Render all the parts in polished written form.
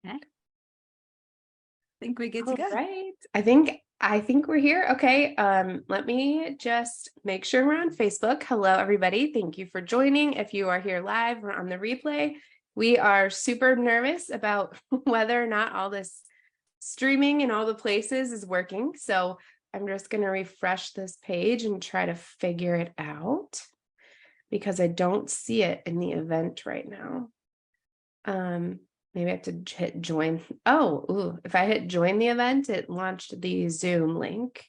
Okay. I think we're good to All go. right. I think we're here. Okay. Let me just make sure we're on Facebook. Hello, everybody. Thank you for joining. If you are here live or on the replay, we are super nervous about whether or not all this streaming in all the places is working. So I'm just going to refresh this page and try to figure it out because I don't see it in the event right now. Maybe I have to hit join. Oh, ooh, if I hit join the event, it launched the Zoom link.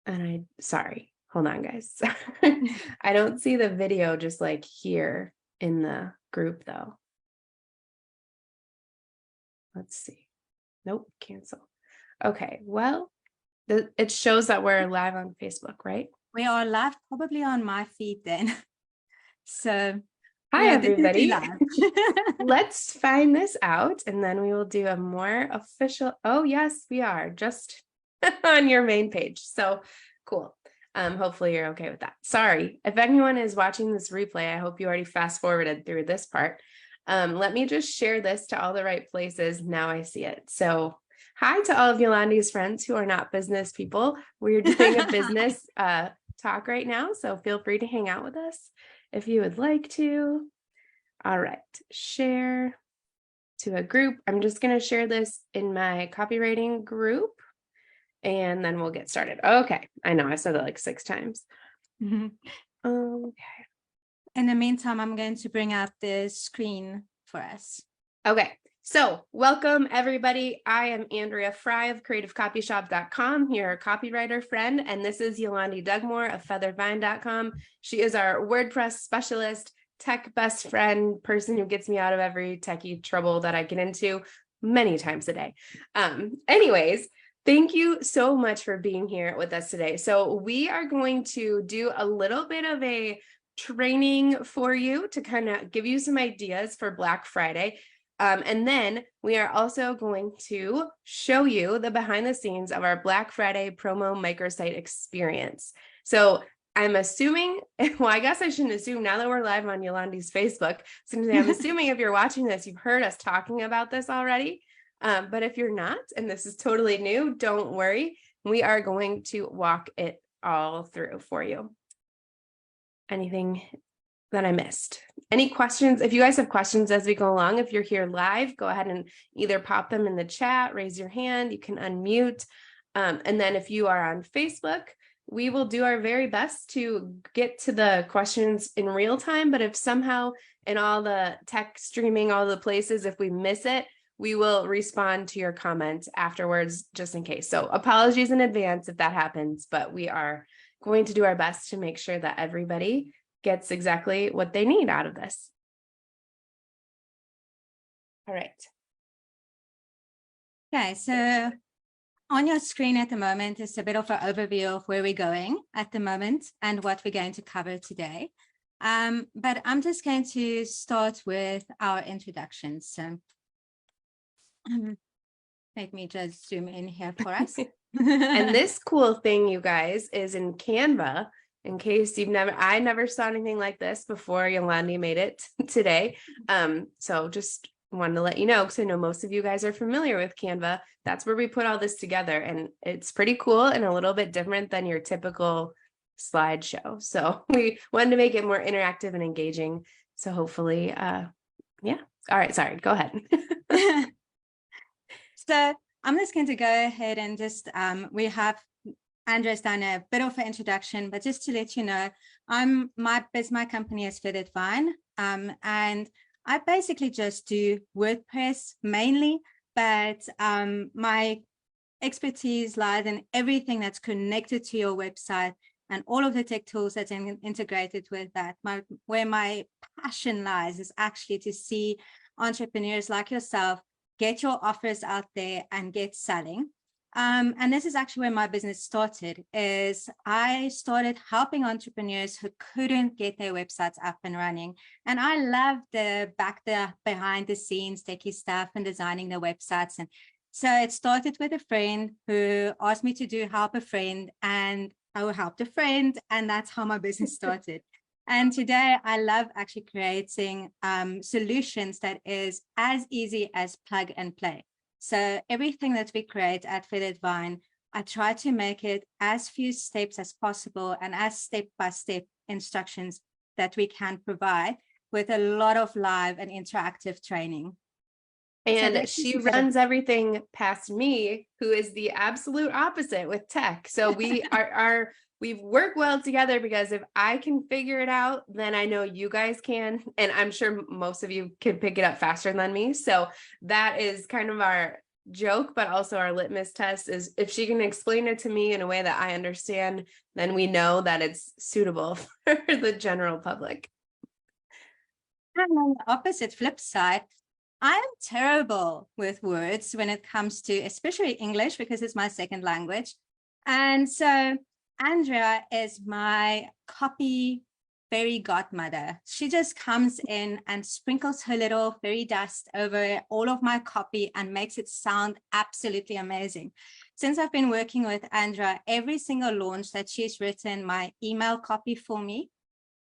And sorry, hold on, guys. I don't see the video just like here in the group though. Let's see. Nope, cancel. Okay, well, it shows that we're live on Facebook, right? We are live probably on my feed then. So hi, everybody. Live. Let's find this out and then we will do a more official. Oh, yes, we are just on your main page. So cool. Hopefully you're okay with that. Sorry, if anyone is watching this replay, I hope you already fast forwarded through this part. Let me just share this to all the right places. Now I see it. So hi to all of Yolandi's friends who are not business people. We're doing a business talk right now. So feel free to hang out with us if you would like to. All right, share to a group. I'm just going to share this in my copywriting group and then we'll get started. Okay, I know I said that like 6 times. Okay. In the meantime, I'm going to bring up the screen for us. Okay, so welcome everybody. I am Andrea Fry of creativecopyshop.com, your copywriter friend, and this is Yolandi Dugmore of feathervine.com. She is our WordPress specialist, tech best friend, person who gets me out of every techie trouble that I get into many times a day. Anyways, thank you so much for being here with us today. So we are going to do a little bit of a training for you to kind of give you some ideas for Black Friday. And then we are also going to show you the behind the scenes of our Black Friday promo microsite experience. So I'm assuming, well, I guess I shouldn't assume now that we're live on Yolandi's Facebook. So I'm assuming if you're watching this, you've heard us talking about this already. But if you're not, and this is totally new, don't worry. We are going to walk it all through for you. Anything that I missed? Any questions? If you guys have questions as we go along, if you're here live, go ahead and either pop them in the chat, raise your hand, you can unmute. And then if you are on Facebook, we will do our very best to get to the questions in real time. But if somehow in all the tech streaming, all the places, if we miss it, we will respond to your comment afterwards, just in case. So apologies in advance if that happens, but we are going to do our best to make sure that everybody gets exactly what they need out of this. All right. Okay, so on your screen at the moment is a bit of an overview of where we're going at the moment and what we're going to cover today. But I'm just going to start with our introduction. So let me just zoom in here for us. And this cool thing, you guys, is in Canva. In case I never saw anything like this before Yolandi made it today. So just wanted to let you know, because I know most of you guys are familiar with Canva. That's where we put all this together, and it's pretty cool and a little bit different than your typical slideshow. So we wanted to make it more interactive and engaging. So hopefully, yeah. All right, sorry, go ahead. So I'm just going to go ahead and just, we have Andrea's done a bit of an introduction, but just to let you know, my company is feathervine, and I basically just do WordPress mainly, but my expertise lies in everything that's connected to your website and all of the tech tools that's integrated with that. Where my passion lies is actually to see entrepreneurs like yourself get your offers out there and get selling. And this is actually where my business started, is I started helping entrepreneurs who couldn't get their websites up and running. And I love the behind the scenes techie stuff and designing the websites. And so it started with a friend who asked me to help a friend, and I helped a friend. And that's how my business started. And today I love actually creating solutions that is as easy as plug and play. So everything that we create at Feathered Vine, I try to make it as few steps as possible and as step-by-step instructions that we can provide, with a lot of live and interactive training. And she runs everything past me, who is the absolute opposite with tech. So we we've worked well together, because if I can figure it out, then I know you guys can. And I'm sure most of you can pick it up faster than me. So that is kind of our joke, but also our litmus test is, if she can explain it to me in a way that I understand, then we know that it's suitable for the general public. And on the opposite flip side, I am terrible with words when it comes to, especially English, because it's my second language. And so Andrea is my copy fairy godmother. She just comes in and sprinkles her little fairy dust over all of my copy and makes it sound absolutely amazing. Since I've been working with Andrea, every single launch that she's written my email copy for me,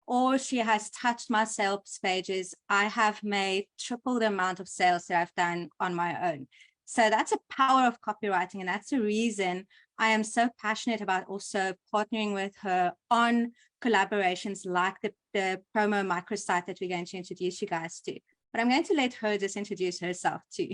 or she has touched my sales pages, I have made triple the amount of sales that I've done on my own. So that's a power of copywriting. And that's the reason I am so passionate about also partnering with her on collaborations like the Promo Microsite that we're going to introduce you guys to. But I'm going to let her just introduce herself too.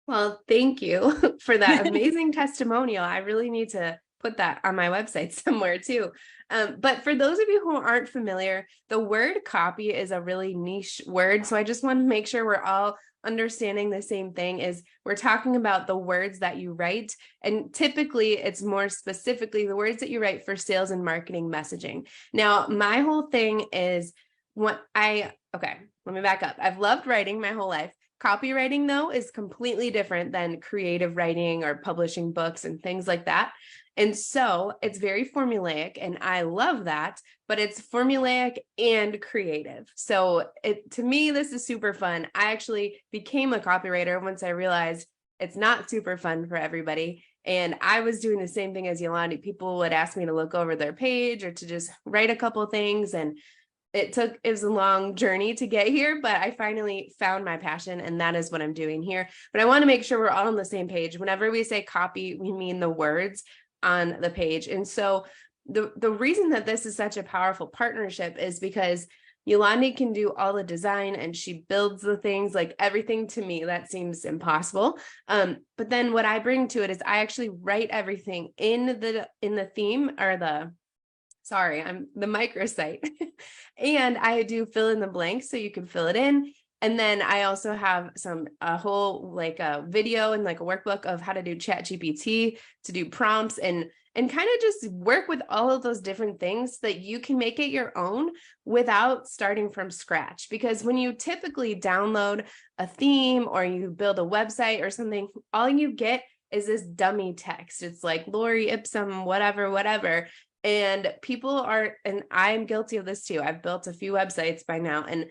Well, thank you for that amazing testimonial. I really need to put that on my website somewhere too. But for those of you who aren't familiar, the word copy is a really niche word. So I just want to make sure we're all understanding the same thing. Is we're talking about the words that you write. And typically it's more specifically the words that you write for sales and marketing messaging. Now, my whole thing is okay, let me back up. I've loved writing my whole life. Copywriting, though, is completely different than creative writing or publishing books and things like that. And so it's very formulaic, and I love that, but it's formulaic and creative. So to me, this is super fun. I actually became a copywriter once I realized it's not super fun for everybody. And I was doing the same thing as Yolandi. People would ask me to look over their page or to just write a couple things, and it was a long journey to get here, but I finally found my passion, and that is what I'm doing here. But I want to make sure we're all on the same page. Whenever we say copy, we mean the words on the page. And so the reason that this is such a powerful partnership is because Yolandi can do all the design and she builds the things, like everything to me that seems impossible. But then what I bring to it is I actually write everything in the theme, or I'm the microsite. And I do fill in the blanks so you can fill it in. And then I also have a whole a video and like a workbook of how to do ChatGPT, to do prompts and kind of just work with all of those different things so that you can make it your own without starting from scratch. Because when you typically download a theme or you build a website or something, all you get is this dummy text. It's like Lori Ipsum, whatever. And and I'm guilty of this too. I've built a few websites by now, and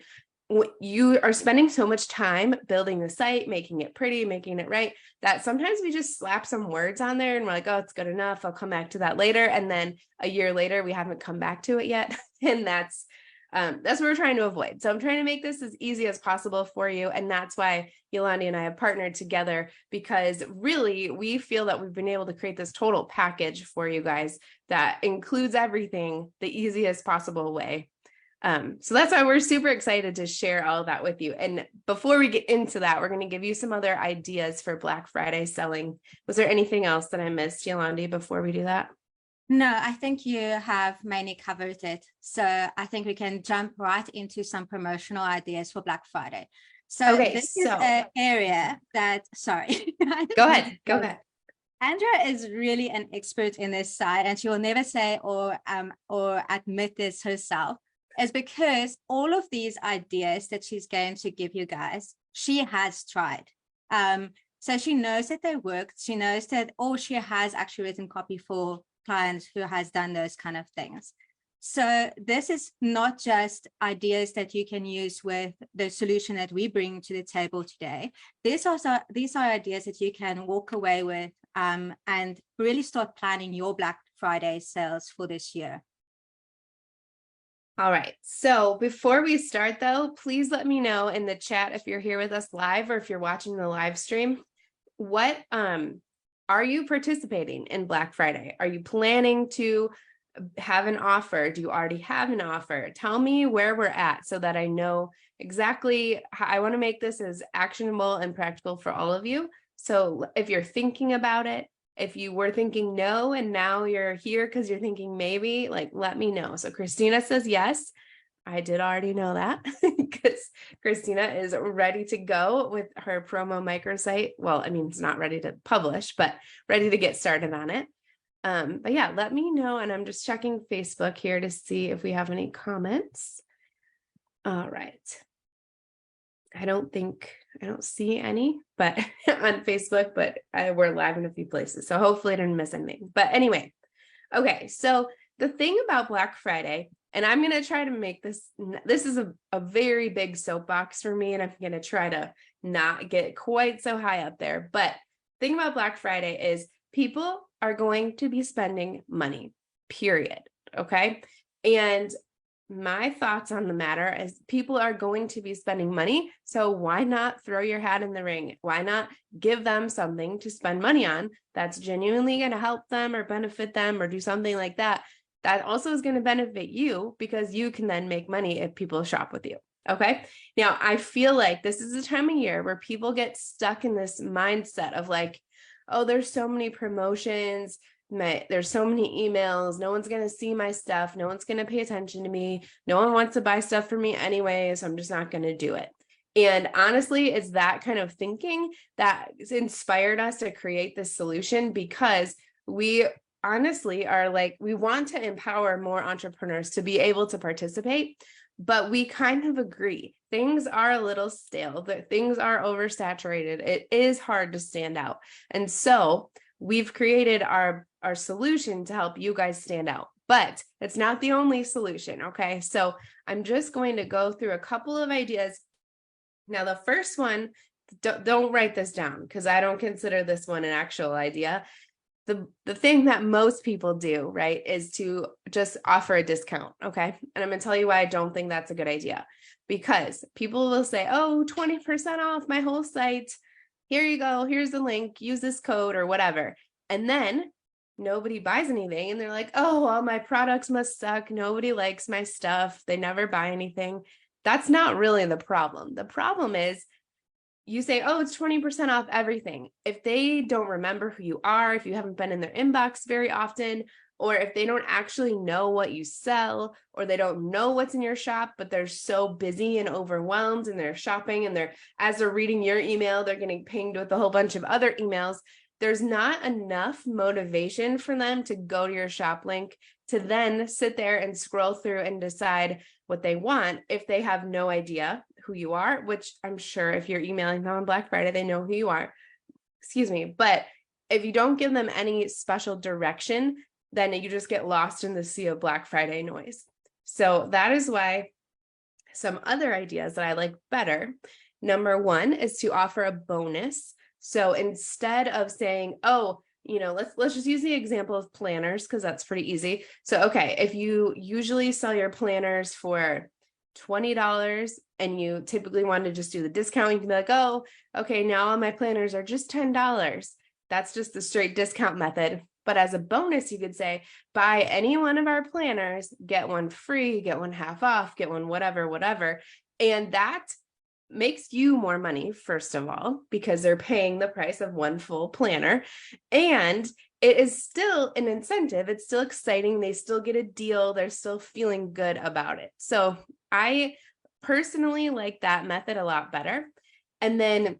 you are spending so much time building the site, making it pretty, making it right, that sometimes we just slap some words on there and we're like, oh, it's good enough, I'll come back to that later. And then a year later, we haven't come back to it yet. And that's what we're trying to avoid. So I'm trying to make this as easy as possible for you. And that's why Yolandi and I have partnered together, because really we feel that we've been able to create this total package for you guys that includes everything the easiest possible way. So that's why we're super excited to share all of that with you. And before we get into that, we're going to give you some other ideas for Black Friday selling. Was there anything else that I missed, Yolandi, before we do that? No, I think you have mainly covered it. So I think we can jump right into some promotional ideas for Black Friday. So this is an area that, sorry. Go ahead. Andrea is really an expert in this side, and she will never say or admit this herself. Is because all of these ideas that she's going to give you guys, she has tried. So she knows that they work. She knows that, or she has actually written copy for clients who has done those kind of things. So this is not just ideas that you can use with the solution that we bring to the table today. These are ideas that you can walk away with and really start planning your Black Friday sales for this year. All right. So before we start though, please let me know in the chat if you're here with us live or if you're watching the live stream, what are you participating in Black Friday? Are you planning to have an offer? Do you already have an offer? Tell me where we're at so that I know exactly how I want to make this as actionable and practical for all of you. So if you're thinking about it, if you were thinking no, and now you're here because you're thinking maybe, like, let me know. So Christina says yes. I did already know that because Christina is ready to go with her promo microsite. Well, I mean, it's not ready to publish, but ready to get started on it. But yeah, let me know. And I'm just checking Facebook here to see if we have any comments. All right. I don't see any, but on Facebook, but we're live in a few places. So hopefully I didn't miss anything. But anyway, okay. So the thing about Black Friday, and I'm going to try to make this is a very big soapbox for me, and I'm going to try to not get quite so high up there. But the thing about Black Friday is people are going to be spending money, period. Okay. And my thoughts on the matter is people are going to be spending money. So why not throw your hat in the ring? Why not give them something to spend money on that's genuinely going to help them or benefit them or do something like that? That also is going to benefit you because you can then make money if people shop with you. Okay. Now, I feel like this is the time of year where people get stuck in this mindset of like, oh, there's so many promotions. There's so many emails. No one's going to see my stuff. No one's going to pay attention to me. No one wants to buy stuff from me anyway. So I'm just not going to do it. And honestly, it's that kind of thinking that inspired us to create this solution, because we honestly are like, we want to empower more entrepreneurs to be able to participate, but we kind of agree. Things are a little stale, that things are oversaturated. It is hard to stand out. And so we've created our solution to help you guys stand out, but it's not the only solution. Okay. So I'm just going to go through a couple of ideas. Now, the first one, don't write this down because I don't consider this one an actual idea. The thing that most people do, right, is to just offer a discount. Okay. And I'm going to tell you why I don't think that's a good idea, because people will say, oh, 20% off my whole site. Here you go. Here's the link. Use this code or whatever. And then nobody buys anything. And they're like, oh, all my products must suck. Nobody likes my stuff. They never buy anything. That's not really the problem. The problem is you say, oh, it's 20% off everything. If they don't remember who you are, if you haven't been in their inbox very often, or if they don't actually know what you sell, or they don't know what's in your shop, but they're so busy and overwhelmed and they're shopping and as they're reading your email, they're getting pinged with a whole bunch of other emails. There's not enough motivation for them to go to your shop link to then sit there and scroll through and decide what they want if they have no idea who you are, which I'm sure if you're emailing them on Black Friday, they know who you are. Excuse me. But if you don't give them any special direction, then you just get lost in the sea of Black Friday noise. So that is why some other ideas that I like better. Number one is to offer a bonus. So instead of saying, oh, let's just use the example of planners because that's pretty easy. So, okay, if you usually sell your planners for $20 and you typically want to just do the discount, you can be like, oh, okay, now all my planners are just $10. That's just the straight discount method. But as a bonus, you could say, buy any one of our planners, get one free, get one half off, get one whatever. And that makes you more money, first of all, because they're paying the price of one full planner. And it is still an incentive. It's still exciting. They still get a deal. They're still feeling good about it. So I personally like that method a lot better. And then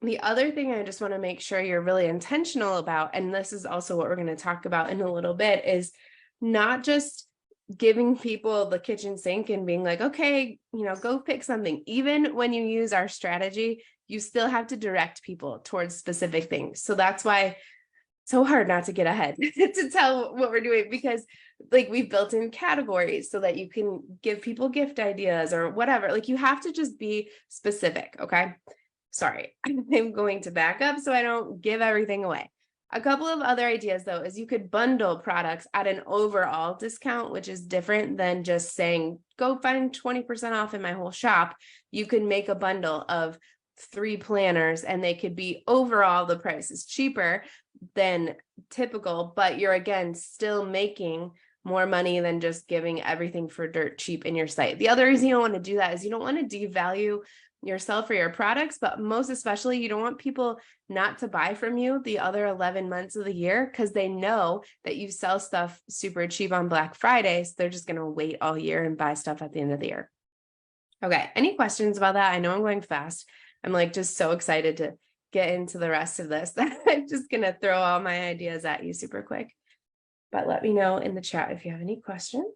the other thing I just want to make sure you're really intentional about, and this is also what we're going to talk about in a little bit, is not just giving people the kitchen sink and being like, okay, go pick something. Even when you use our strategy, you still have to direct people towards specific things. So that's why it's so hard not to get ahead to tell what we're doing, because like we've built in categories so that you can give people gift ideas or whatever. Like you have to just be specific. Okay. Sorry, I'm going to back up so I don't give everything away. A couple of other ideas though, is you could bundle products at an overall discount, which is different than just saying, go find 20% off in my whole shop. You could make a bundle of 3 planners and they could be overall, the price is cheaper than typical, but you're again still making more money than just giving everything for dirt cheap in your site. The other reason you don't want to do that is you don't want to devalue yourself or your products, but most especially you don't want people not to buy from you the other 11 months of the year because they know that you sell stuff super cheap on Black Friday. So they're just going to wait all year and buy stuff at the end of the year. Okay. Any questions about that? I know I'm going fast. I'm like just so excited to get into the rest of this that I'm just going to throw all my ideas at you super quick. But let me know in the chat if you have any questions.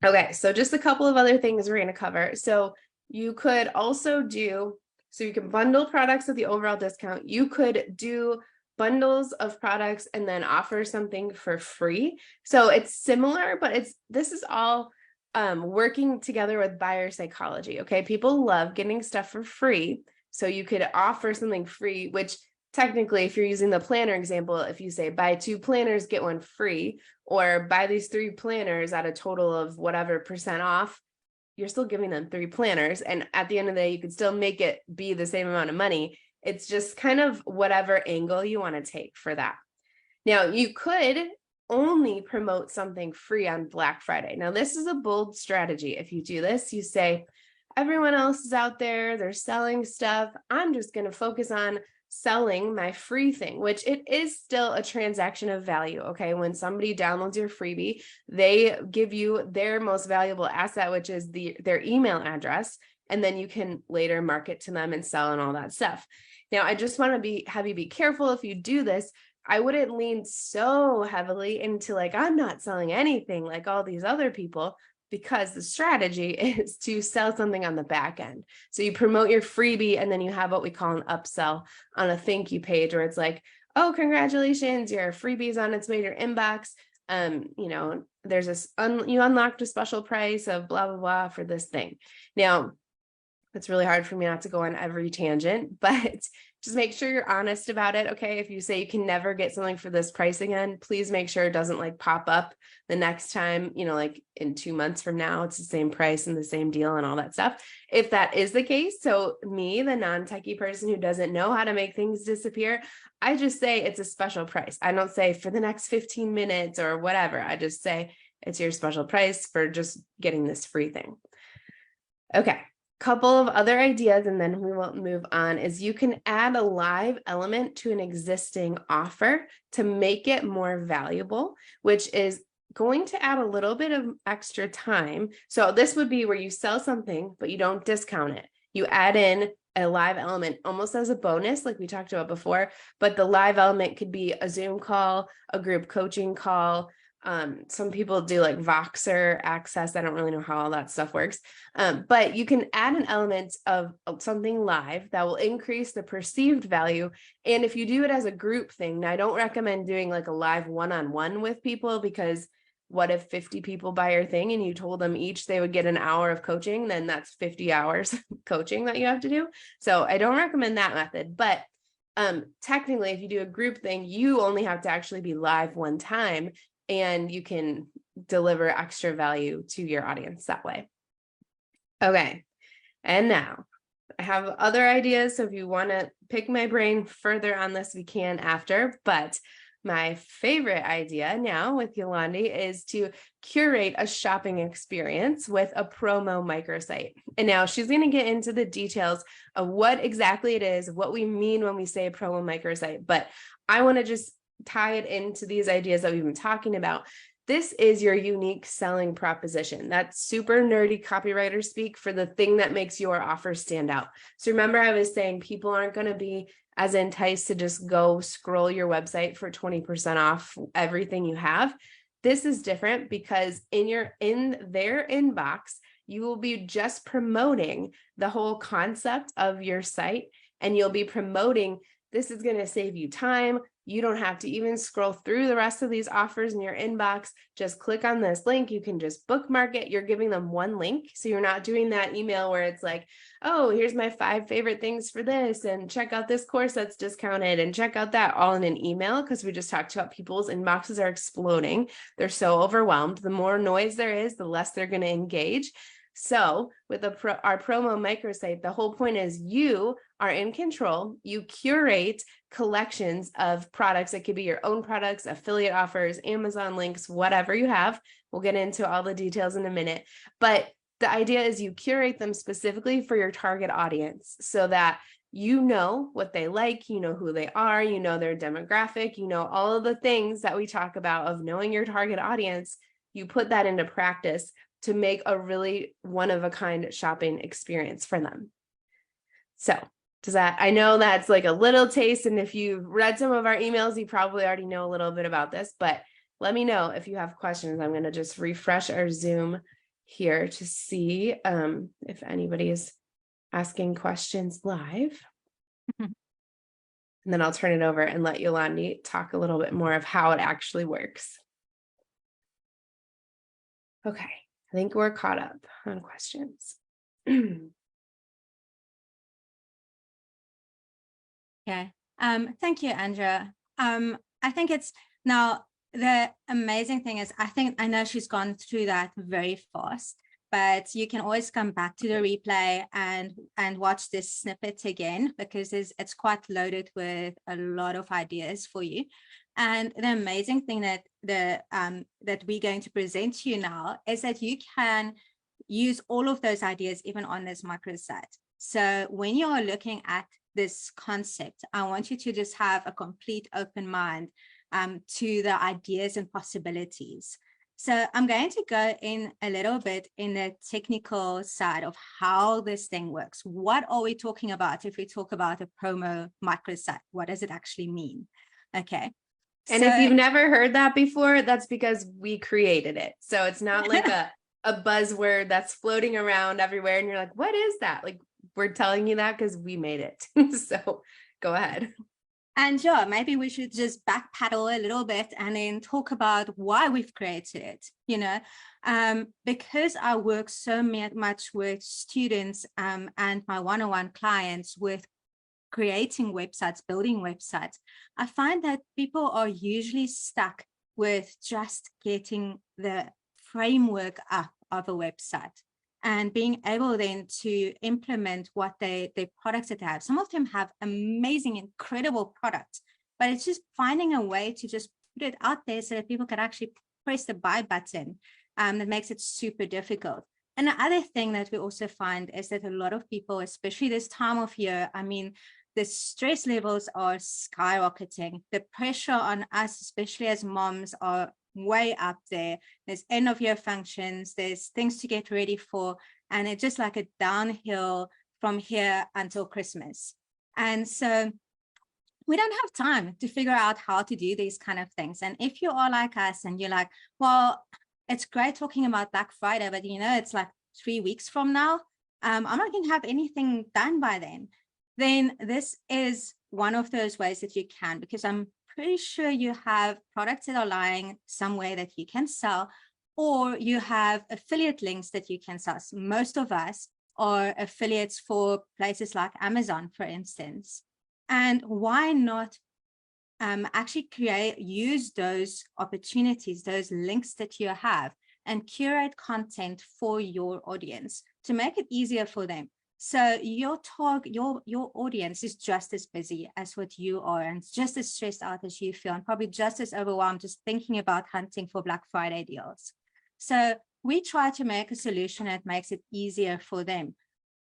Okay, so just a couple of other things we're going to cover. So you could also do, so you can bundle products at the overall discount. You could do bundles of products and then offer something for free. So it's similar, but this is all working together with buyer psychology. Okay, people love getting stuff for free. So you could offer something free, which technically, if you're using the planner example, if you say buy 2 planners, get 1 free, or buy these 3 planners at a total of whatever % off, you're still giving them 3 planners. And at the end of the day, you could still make it be the same amount of money. It's just kind of whatever angle you want to take for that. Now, you could only promote something free on Black Friday. Now, this is a bold strategy. If you do this, you say, everyone else is out there, they're selling stuff. I'm just going to focus on selling my free thing, which it is still a transaction of value. Okay. When somebody downloads your freebie, they give you their most valuable asset, which is their email address. And then you can later market to them and sell and all that stuff. Now, I just want to have you be careful if you do this. I wouldn't lean so heavily into like, I'm not selling anything like all these other people, because the strategy is to sell something on the back end. So you promote your freebie and then you have what we call an upsell on a thank you page where it's like, oh, congratulations, your freebie's on its way to your inbox. You know, there's this, you unlocked a special price of blah, blah, blah for this thing. Now, it's really hard for me not to go on every tangent, but just make sure you're honest about it. Okay. If you say you can never get something for this price again, please make sure it doesn't like pop up the next time, you know, like in 2 months from now, it's the same price and the same deal and all that stuff. If that is the case, so me, the non-techie person who doesn't know how to make things disappear, I just say it's a special price. I don't say for the next 15 minutes or whatever. I just say it's your special price for just getting this free thing. Okay. Couple of other ideas and then we will move on is you can add a live element to an existing offer to make it more valuable, which is going to add a little bit of extra time. So this would be where you sell something, but you don't discount it. You add in a live element almost as a bonus, like we talked about before, but the live element could be a Zoom call, a group coaching call. Some people do like Voxer access. I don't really know how all that stuff works. But you can add an element of something live that will increase the perceived value. And if you do it as a group thing, now I don't recommend doing like a live one-on-one with people, because what if 50 people buy your thing and you told them each they would get an hour of coaching, then that's 50 hours coaching that you have to do. So I don't recommend that method, but technically if you do a group thing, you only have to actually be live one time and you can deliver extra value to your audience that way. Okay. And now I have other ideas. So if you want to pick my brain further on this, we can after, but my favorite idea now with Yolandi is to curate a shopping experience with a promo microsite. And now she's going to get into the details of what exactly it is, what we mean when we say promo microsite, but I want to just tie it into these ideas that we've been talking about. This is your unique selling proposition. That's super nerdy copywriter speak for the thing that makes your offer stand out. So remember, I was saying people aren't going to be as enticed to just go scroll your website for 20% off everything you have. This is different because in their inbox, you will be just promoting the whole concept of your site, and you'll be promoting this is going to save you time. You don't have to even scroll through the rest of these offers in your inbox. Just click on this link. You can just bookmark it. You're giving them one link. So you're not doing that email where it's like, oh, here's my 5 favorite things for this, and check out this course that's discounted, and check out that, all in an email, because we just talked about people's inboxes are exploding. They're so overwhelmed. The more noise there is, the less they're going to engage. So with our promo microsite, the whole point is you are in control. You curate collections of products. It could be your own products, affiliate offers, Amazon links, whatever you have. We'll get into all the details in a minute. But the idea is you curate them specifically for your target audience so that you know what they like, you know who they are, you know their demographic, you know all of the things that we talk about of knowing your target audience. You put that into practice to make a really one-of-a-kind shopping experience for them. So I know that's like a little taste, and if you've read some of our emails, you probably already know a little bit about this, but let me know if you have questions. I'm going to just refresh our Zoom here to see if anybody is asking questions live. And then I'll turn it over and let Yolandi talk a little bit more of how it actually works. Okay. I think we're caught up on questions. Okay. Thank you, Andrea. I think it's now the amazing thing is I know she's gone through that very fast, but you can always come back to the replay and watch this snippet again, because it's quite loaded with a lot of ideas for you. And the amazing thing that we're going to present to you now is that you can use all of those ideas even on this microsite. So when you are looking at this concept, I want you to just have a complete open mind to the ideas and possibilities. So I'm going to go in a little bit in the technical side of how this thing works. What are we talking about if we talk about a promo microsite? What does it actually mean? Okay. And if you've never heard that before, that's because we created it. So it's not like a buzzword that's floating around everywhere and you're like, what is that? Like, we're telling you that because we made it. So go ahead. And yeah, maybe we should just backpedal a little bit and then talk about why we've created it, you know, because I work so much with students and my one-on-one clients with creating websites, building websites. I find that people are usually stuck with just getting the framework up of a website and being able then to implement what their products that they have. Some of them have amazing, incredible products, but it's just finding a way to just put it out there so that people can actually press the buy button. That makes it super difficult. And the other thing that we also find is that a lot of people, especially this time of year, I mean, the stress levels are skyrocketing. The pressure on us, especially as moms, are way up there. There's end of year functions, there's things to get ready for, and it's just like a downhill from here until Christmas. And so we don't have time to figure out how to do these kind of things. And if you are like us and you're like, well, it's great talking about Black Friday, but you know, it's like 3 weeks from now. I'm not going to have anything done by then this is one of those ways that you can, because I'm pretty sure you have products that are lying somewhere that you can sell, or you have affiliate links that you can sell. Most of us are affiliates for places like Amazon, for instance. And why not actually use those opportunities, those links that you have, and curate content for your audience to make it easier for them. So your audience is just as busy as what you are, and just as stressed out as you feel, and probably just as overwhelmed just thinking about hunting for Black Friday deals. So we try to make a solution that makes it easier for them.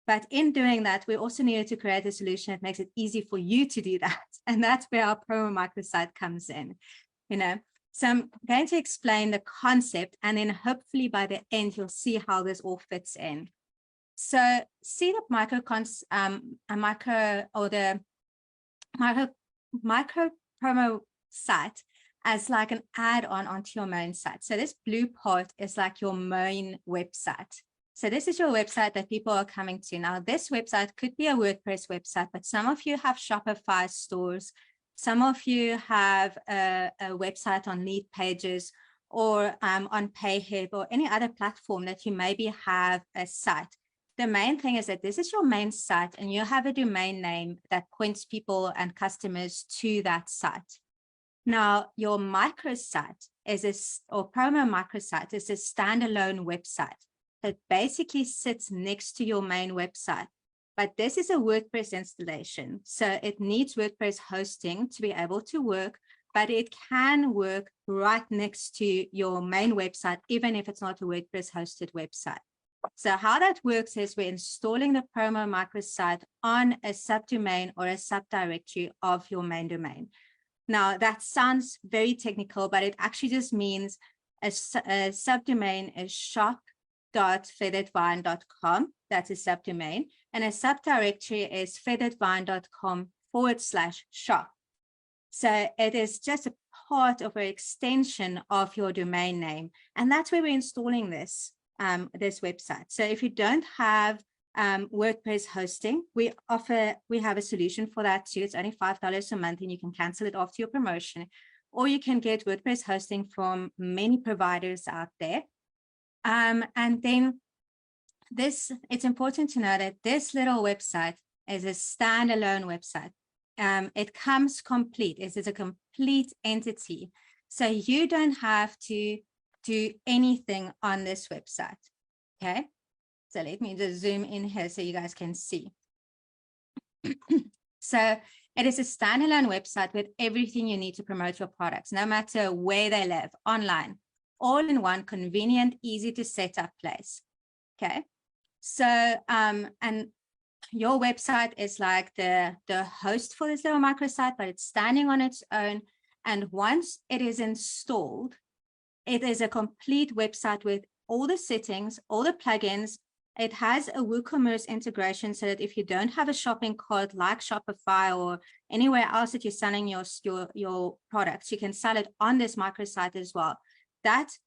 But in doing that, we also needed to create a solution that makes it easy for you to do that. And that's where our Promo Microsite comes in, you know. So I'm going to explain the concept, and then hopefully by the end, you'll see how this all fits in. So see the micro promo site as like an add-on onto your main site. So this blue part is like your main website. So this is your website that people are coming to. Now, this website could be a WordPress website, but some of you have Shopify stores. Some of you have a website on Lead Pages or on PayHip or any other platform that you maybe have a site. The main thing is that this is your main site and you have a domain name that points people and customers to that site. Now, your microsite or Promo Microsite is a standalone website that basically sits next to your main website. But this is a WordPress installation, so it needs WordPress hosting to be able to work, but it can work right next to your main website, even if it's not a WordPress hosted website. So how that works is we're installing the Promo Microsite on a subdomain or a subdirectory of your main domain. Now, that sounds very technical, but it actually just means a subdomain is shop.featheredvine.com. That's a subdomain. And a subdirectory is featheredvine.com/shop. So it is just a part of an extension of your domain name. And that's where we're installing this website. So if you don't have WordPress hosting, we have a solution for that too. It's only $5 a month and you can cancel it after your promotion, or you can get WordPress hosting from many providers out there. And then it's important to know that this little website is a standalone website. It comes complete. It is a complete entity. So you don't have to do anything on this website. Okay. So let me just zoom in here so you guys can see. So it is a standalone website with everything you need to promote your products, no matter where they live, online, all in one convenient, easy to set up place. Okay. So, and your website is like the host for this little microsite, but it's standing on its own. And once it is installed, it is a complete website with all the settings, all the plugins. It has a WooCommerce integration so that if you don't have a shopping cart like Shopify or anywhere else that you're selling your products, you can sell it on this microsite as well. That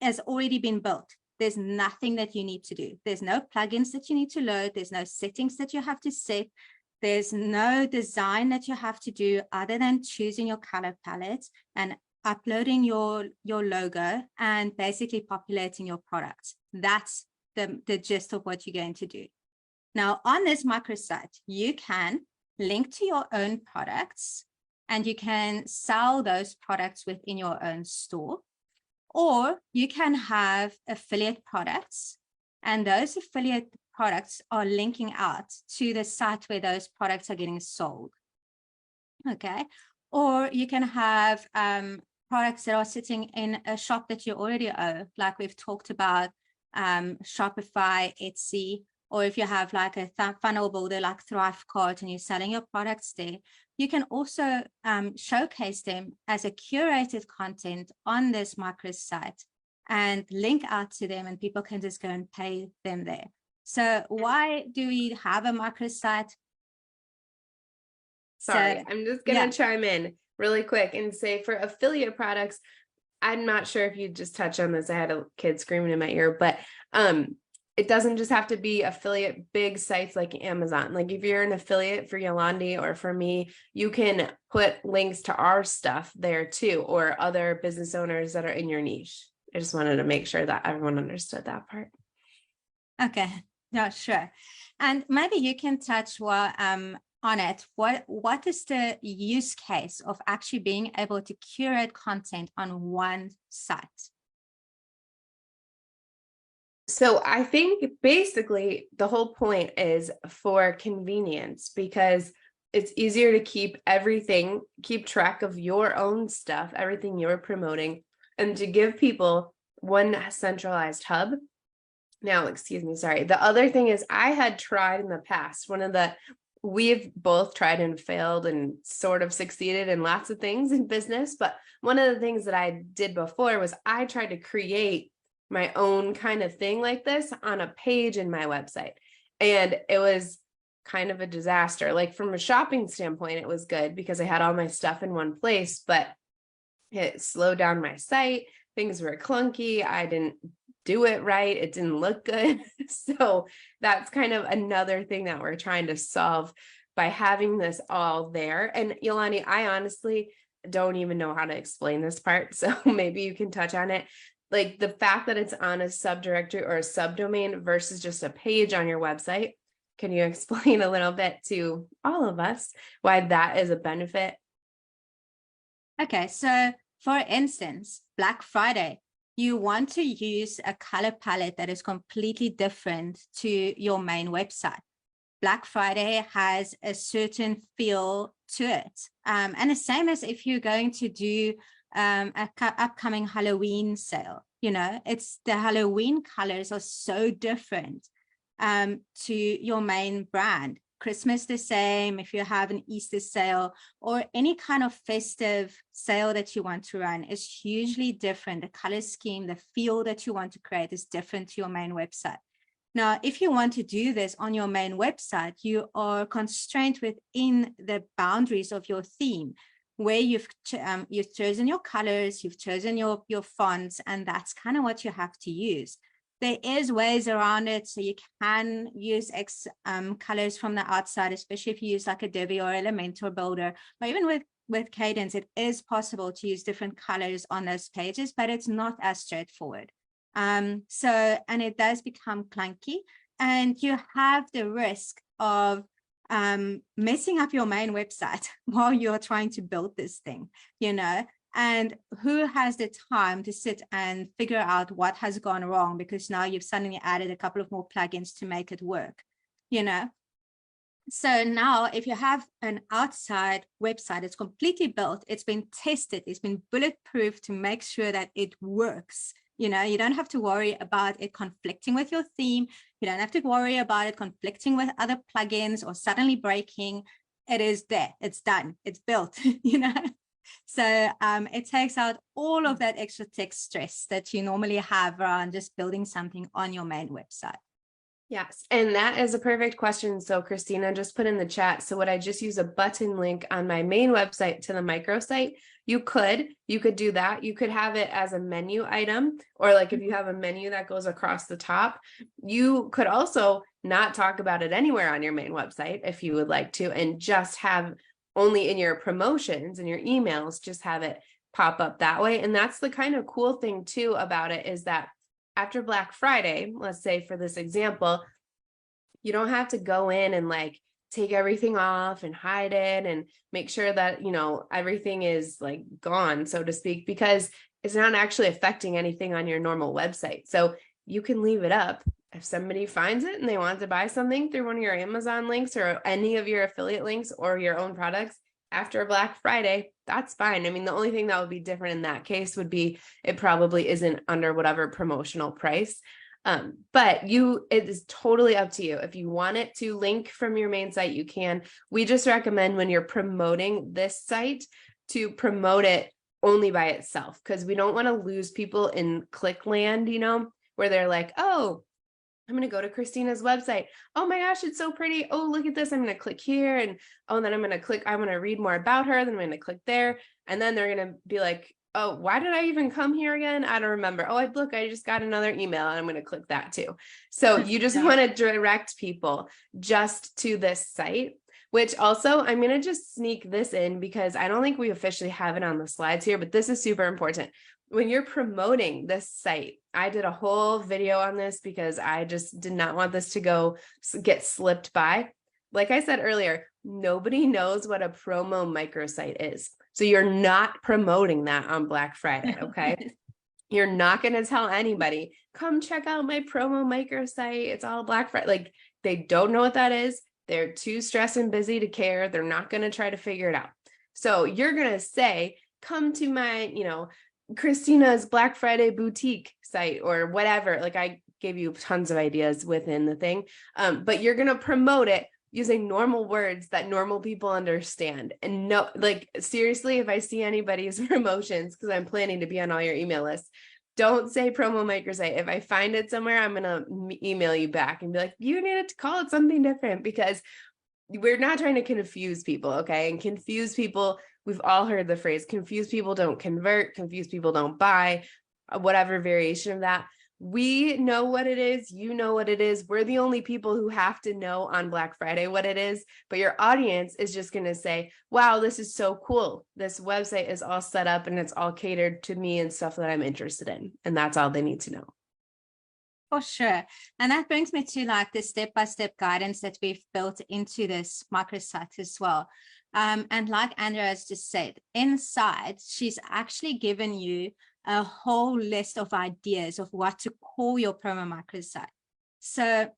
has already been built. There's nothing that you need to do. There's no plugins that you need to load. There's no settings that you have to set. There's no design that you have to do other than choosing your color palette and uploading your logo and basically populating your products. That's the gist of what you're going to do. Now, on this microsite, you can link to your own products and you can sell those products within your own store. Or you can have affiliate products, and those affiliate products are linking out to the site where those products are getting sold. Okay. Or you can have products that are sitting in a shop that you already own, like we've talked about, Shopify, Etsy, or if you have like a funnel builder like Thrivecart and you're selling your products there, you can also showcase them as a curated content on this microsite and link out to them, and people can just go and pay them there. So why do we have a microsite? Sorry, I'm just going to chime in really quick and say for affiliate products, I'm not sure if you just touched on this. I had a kid screaming in my ear, but it doesn't just have to be affiliate big sites like Amazon. Like if you're an affiliate for Yolandi or for me, you can put links to our stuff there too, or other business owners that are in your niche. I just wanted to make sure that everyone understood that part. Okay, no, sure. And maybe you can touch on it. What is the use case of actually being able to curate content on one site? So I think basically the whole point is for convenience, because it's easier to keep track of your own stuff, everything you're promoting, and to give people one centralized hub. Now, excuse me, sorry. The other thing is I had tried in the past, we've both tried and failed and sort of succeeded in lots of things in business. But one of the things that I did before was I tried to create my own kind of thing like this on a page in my website. And it was kind of a disaster. Like from a shopping standpoint, it was good because I had all my stuff in one place, but it slowed down my site. Things were clunky. I didn't do it right. It didn't look good. So that's kind of another thing that we're trying to solve. by having this all there. And Yolandi, I honestly don't even know how to explain this part. So maybe you can touch on it. Like the fact that it's on a subdirectory or a subdomain versus just a page on your website. Can you explain a little bit to all of us why that is a benefit? Okay, so for instance, Black Friday, you want to use a color palette that is completely different to your main website. Black Friday has a certain feel to it. And the same as if you're going to do a upcoming Halloween sale, you know, it's the Halloween colors are so different to your main brand. Christmas the same, if you have an Easter sale or any kind of festive sale that you want to run is hugely different. The color scheme, the feel that you want to create is different to your main website. Now, if you want to do this on your main website, you are constrained within the boundaries of your theme, where you've chosen your colors, you've chosen your fonts, and that's kind of what you have to use. There is ways around it, so you can use colors from the outside, especially if you use like Adobe or Elementor Builder, or even with Cadence, it is possible to use different colors on those pages, but it's not as straightforward. And it does become clunky, and you have the risk of messing up your main website while you're trying to build this thing, you know. And who has the time to sit and figure out what has gone wrong because now you've suddenly added a couple of more plugins to make it work, you know? So now if you have an outside website, it's completely built, it's been tested, it's been bulletproof to make sure that it works. You know, you don't have to worry about it conflicting with your theme. You don't have to worry about it conflicting with other plugins or suddenly breaking. It is there, it's done, it's built, you know? So it takes out all of that extra tech stress that you normally have around just building something on your main website. Yes, and that is a perfect question. So Christina just put in the chat. So would I just use a button link on my main website to the microsite? You could do that. You could have it as a menu item, or like if you have a menu that goes across the top, you could also not talk about it anywhere on your main website if you would like to, and just have only in your promotions and your emails, just have it pop up that way. And that's the kind of cool thing too about it, is that after Black Friday, let's say for this example, you don't have to go in and like take everything off and hide it and make sure that, you know, everything is like gone, so to speak, because it's not actually affecting anything on your normal website. So you can leave it up. If somebody finds it and they want to buy something through one of your Amazon links or any of your affiliate links or your own products after Black Friday, that's fine. I mean, the only thing that would be different in that case would be it probably isn't under whatever promotional price. But it is totally up to you. If you want it to link from your main site, you can. We just recommend when you're promoting this site to promote it only by itself, because we don't want to lose people in click land, you know, where they're like, oh, I'm going to go to Christina's website. Oh my gosh, it's so pretty. Oh, look at this. I'm going to click here. And oh, then I'm going to click, I want to read more about her. Then I'm going to click there. And then they're going to be like, oh, why did I even come here again? I don't remember. Oh, look, I just got another email and I'm going to click that too. So you just want to direct people just to this site, which also I'm going to just sneak this in because I don't think we officially have it on the slides here, but this is super important. When you're promoting this site, I did a whole video on this because I just did not want this to get slipped by. Like I said earlier, nobody knows what a promo microsite is. So you're not promoting that on Black Friday, okay? You're not going to tell anybody, come check out my promo microsite. It's all Black Friday. Like, they don't know what that is. They're too stressed and busy to care. They're not going to try to figure it out. So you're going to say, come to my, you know, Christina's Black Friday boutique site or whatever. Like, I gave you tons of ideas within the thing, but you're going to promote it using normal words that normal people understand. And no, like, seriously, if I see anybody's promotions, because I'm planning to be on all your email lists, don't say promo microsite. If I find it somewhere, I'm going to email you back and be like, you needed to call it something different, because we're not trying to confuse people. Okay. And confuse people, we've all heard the phrase, confused people don't convert, confused people don't buy, whatever variation of that. we know what it is. You know what it is. We're the only people who have to know on Black Friday what it is. But your audience is just going to say, wow, this is so cool. This website is all set up and it's all catered to me and stuff that I'm interested in. And that's all they need to know. For sure. And that brings me to like the step-by-step guidance that we've built into this microsite as well. And like Andrea has just said, inside, she's actually given you a whole list of ideas of what to call your promo microsite. So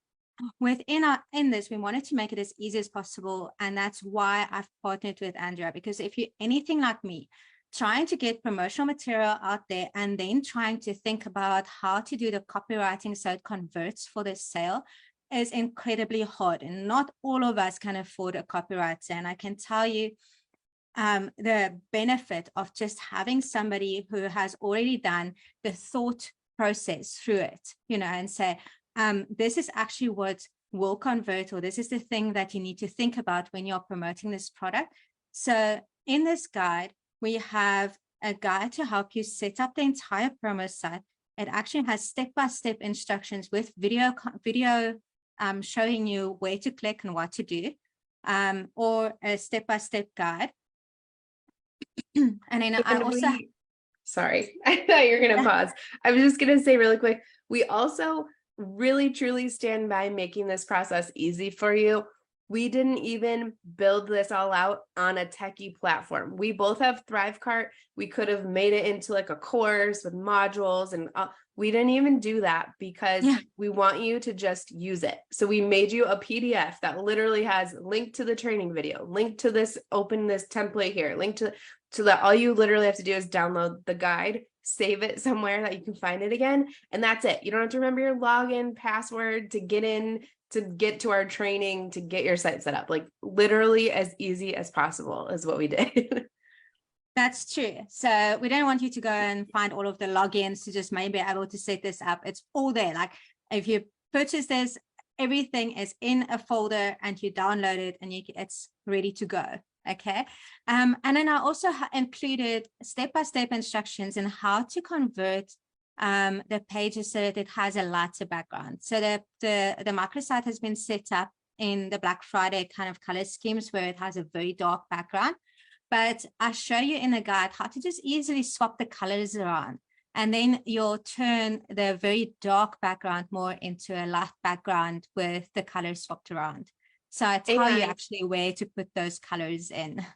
in this, we wanted to make it as easy as possible. And that's why I've partnered with Andrea, because if you're anything like me, trying to get promotional material out there and then trying to think about how to do the copywriting so it converts for the sale is incredibly hard. And not all of us can afford a copywriter. And I can tell you the benefit of just having somebody who has already done the thought process through it, and say, this is actually what will convert, or this is the thing that you need to think about when you're promoting this product. So in this guide, we have a guide to help you set up the entire promo site. It actually has step-by-step instructions with video showing you where to click and what to do, or a step-by-step guide. And then I also... Sorry, I thought you were going to pause. I was just going to say really quick, we also really truly stand by making this process easy for you. We didn't even build this all out on a techie platform. We both have Thrivecart. We could have made it into like a course with modules, and we didn't even do that because we want you to just use it. So we made you a PDF that literally has link to the training video, link to this, open this template here, link to so that all you literally have to do is download the guide, save it somewhere that you can find it again, and that's it. You don't have to remember your login password to get in, to get to our training, to get your site set up. Like literally as easy as possible is what we did. That's true. So we don't want you to go and find all of the logins to just maybe be able to set this up. It's all there. Like if you purchase this, everything is in a folder and you download it and it's ready to go. Okay. And then I also included step-by-step instructions in how to convert the pages so that it has a lighter background. So the microsite has been set up in the Black Friday kind of color schemes where it has a very dark background. But I show you in the guide how to just easily swap the colors around. And then you'll turn the very dark background more into a light background with the colors swapped around. So I tell you actually where to put those colors in.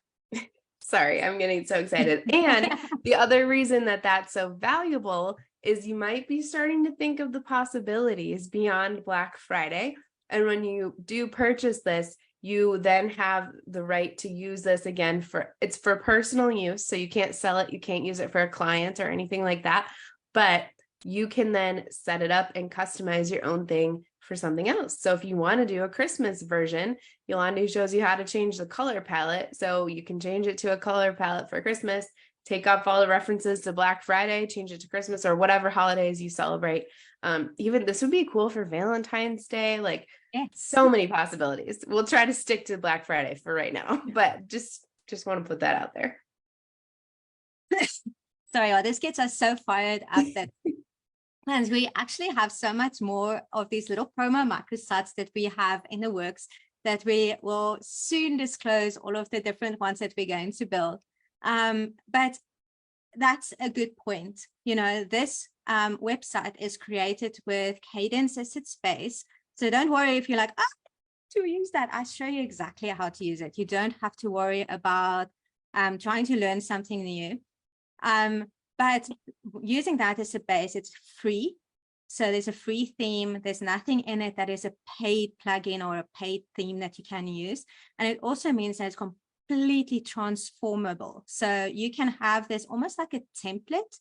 Sorry, I'm getting so excited. And the other reason that that's so valuable is you might be starting to think of the possibilities beyond Black Friday. And when you do purchase this, you then have the right to use this again it's for personal use. So you can't sell it. You can't use it for a client or anything like that, but you can then set it up and customize your own thing for something else. So if you want to do a Christmas version, Yolandi shows you how to change the color palette. So you can change it to a color palette for Christmas, take off all the references to Black Friday, change it to Christmas or whatever holidays you celebrate. Even this would be cool for Valentine's Day. Like so many possibilities. We'll try to stick to Black Friday for right now, but just want to put that out there. Sorry, this gets us so fired up that and we actually have so much more of these little promo microsites that we have in the works that we will soon disclose all of the different ones that we're going to build. But that's a good point. This website is created with Cadence as its base. So don't worry if you're like, to use that. I show you exactly how to use it. You don't have to worry about trying to learn something new. But using that as a base, it's free. So there's a free theme. There's nothing in it that is a paid plugin or a paid theme that you can use. And it also means that it's completely transformable. So you can have this almost like a template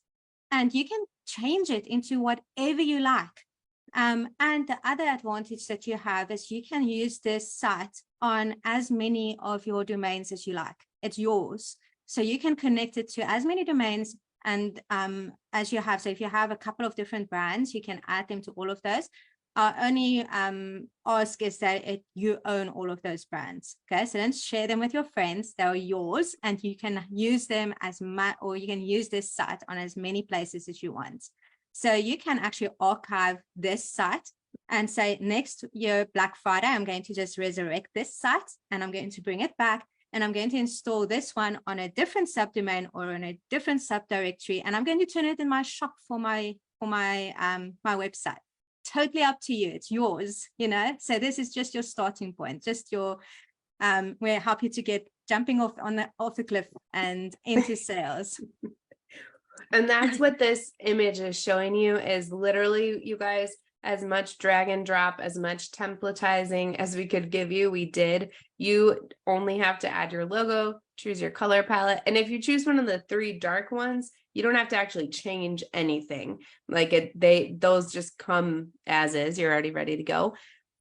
and you can change it into whatever you like. And the other advantage that you have is you can use this site on as many of your domains as you like. It's yours. So you can connect it to as many domains and as you have. So if you have a couple of different brands, you can add them to all of those. Our only ask is that you own all of those brands. Okay, so don't share them with your friends. They're yours and you can use them as much, or you can use this site on as many places as you want. So you can actually archive this site and say, next year, Black Friday, I'm going to just resurrect this site and I'm going to bring it back. And I'm going to install this one on a different subdomain or on a different subdirectory. And I'm going to turn it in my shop for my my website. Totally up to you. It's yours, you know. So this is just your starting point, just your we're happy to get jumping off the cliff and into sales. And that's what this image is showing you, is literally, you guys, as much drag and drop, as much templatizing as we could give you, we did. You only have to add your logo, choose your color palette. And if you choose one of the 3 dark ones, you don't have to actually change anything. Like those just come as is. You're already ready to go.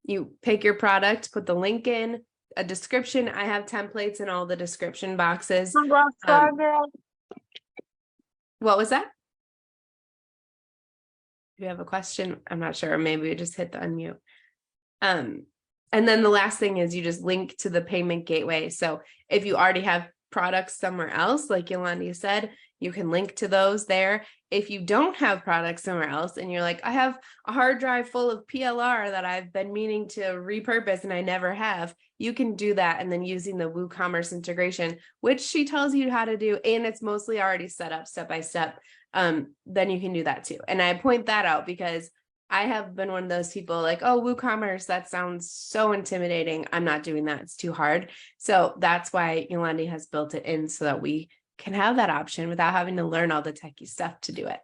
You pick your product, put the link in, a description. I have templates in all the description boxes. What was that? Do you have a question? I'm not sure. Maybe we just hit the unmute. And then the last thing is you just link to the payment gateway. So if you already have products somewhere else, like Yolandi said, you can link to those there. If you don't have products somewhere else and you're like, I have a hard drive full of PLR that I've been meaning to repurpose and I never have, you can do that. And then using the WooCommerce integration, which she tells you how to do, and it's mostly already set up step by step, then you can do that too. And I point that out because I have been one of those people like, oh, WooCommerce, that sounds so intimidating. I'm not doing that. It's too hard. So that's why Yolandi has built it in so that we can have that option without having to learn all the techie stuff to do it.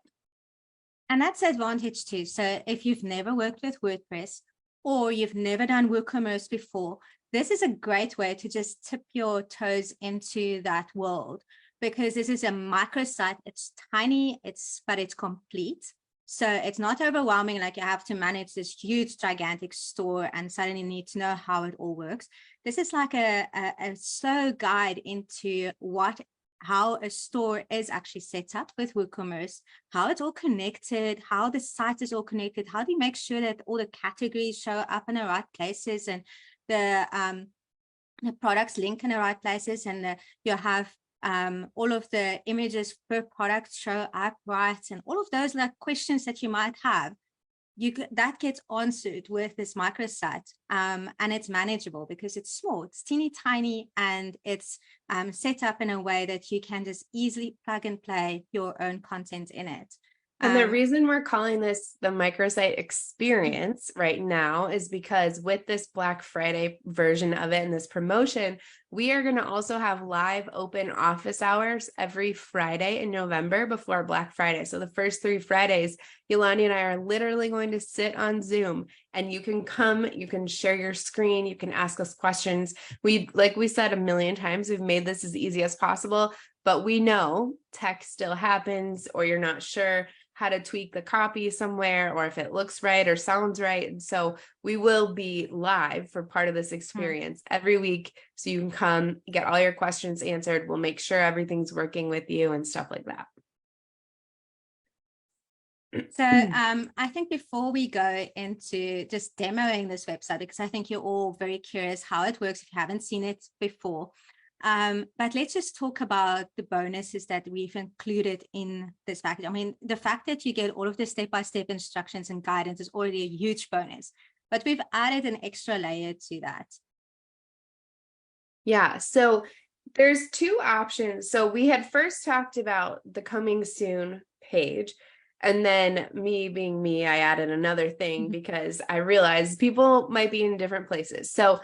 And that's the advantage too. So if you've never worked with WordPress or you've never done WooCommerce before, this is a great way to just tip your toes into that world, because this is a microsite. It's tiny, but it's complete. So it's not overwhelming, like you have to manage this huge, gigantic store and suddenly need to know how it all works. This is like a slow guide into how a store is actually set up with WooCommerce, how it's all connected, how the site is all connected, how do you make sure that all the categories show up in the right places and the products link in the right places, and you have all of the images per product show up right, and all of those like questions that you might have, that gets answered with this microsite, and it's manageable because it's small, it's teeny tiny, and it's set up in a way that you can just easily plug and play your own content in it. And the reason we're calling this the microsite experience right now is because with this Black Friday version of it and this promotion, we are going to also have live open office hours every Friday in November before Black Friday. So the first 3 Fridays, Yolandi and I are literally going to sit on Zoom, and you can come, you can share your screen, you can ask us questions. Like we said a million times, we've made this as easy as possible, but we know tech still happens, or you're not sure how to tweak the copy somewhere, or if it looks right or sounds right. And so we will be live for part of this experience every week. So you can come get all your questions answered. We'll make sure everything's working with you and stuff like that. So I think before we go into just demoing this website, because I think you're all very curious how it works if you haven't seen it before, but let's just talk about the bonuses that we've included in this package. I mean, the fact that you get all of the step-by-step instructions and guidance is already a huge bonus, but we've added an extra layer to that. Yeah, so there's 2 options. So we had first talked about the coming soon page, and then me being me, I added another thing because I realized people might be in different places. So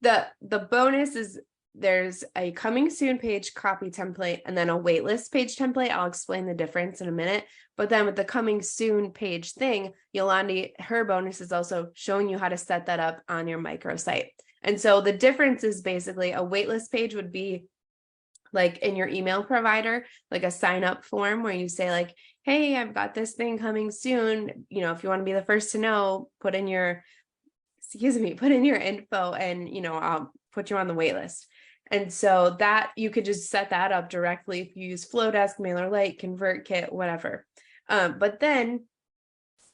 the bonus is there's a coming soon page copy template and then a waitlist page template. I'll explain the difference in a minute. But then with the coming soon page thing, Yolandi, her bonus is also showing you how to set that up on your microsite. And so the difference is basically a waitlist page would be like in your email provider, like a sign up form where you say like, hey, I've got this thing coming soon. You know, if you want to be the first to know, put in your info and, you know, I'll put you on the wait list. And so that you could just set that up directly if you use Flowdesk, MailerLite, ConvertKit, whatever. But then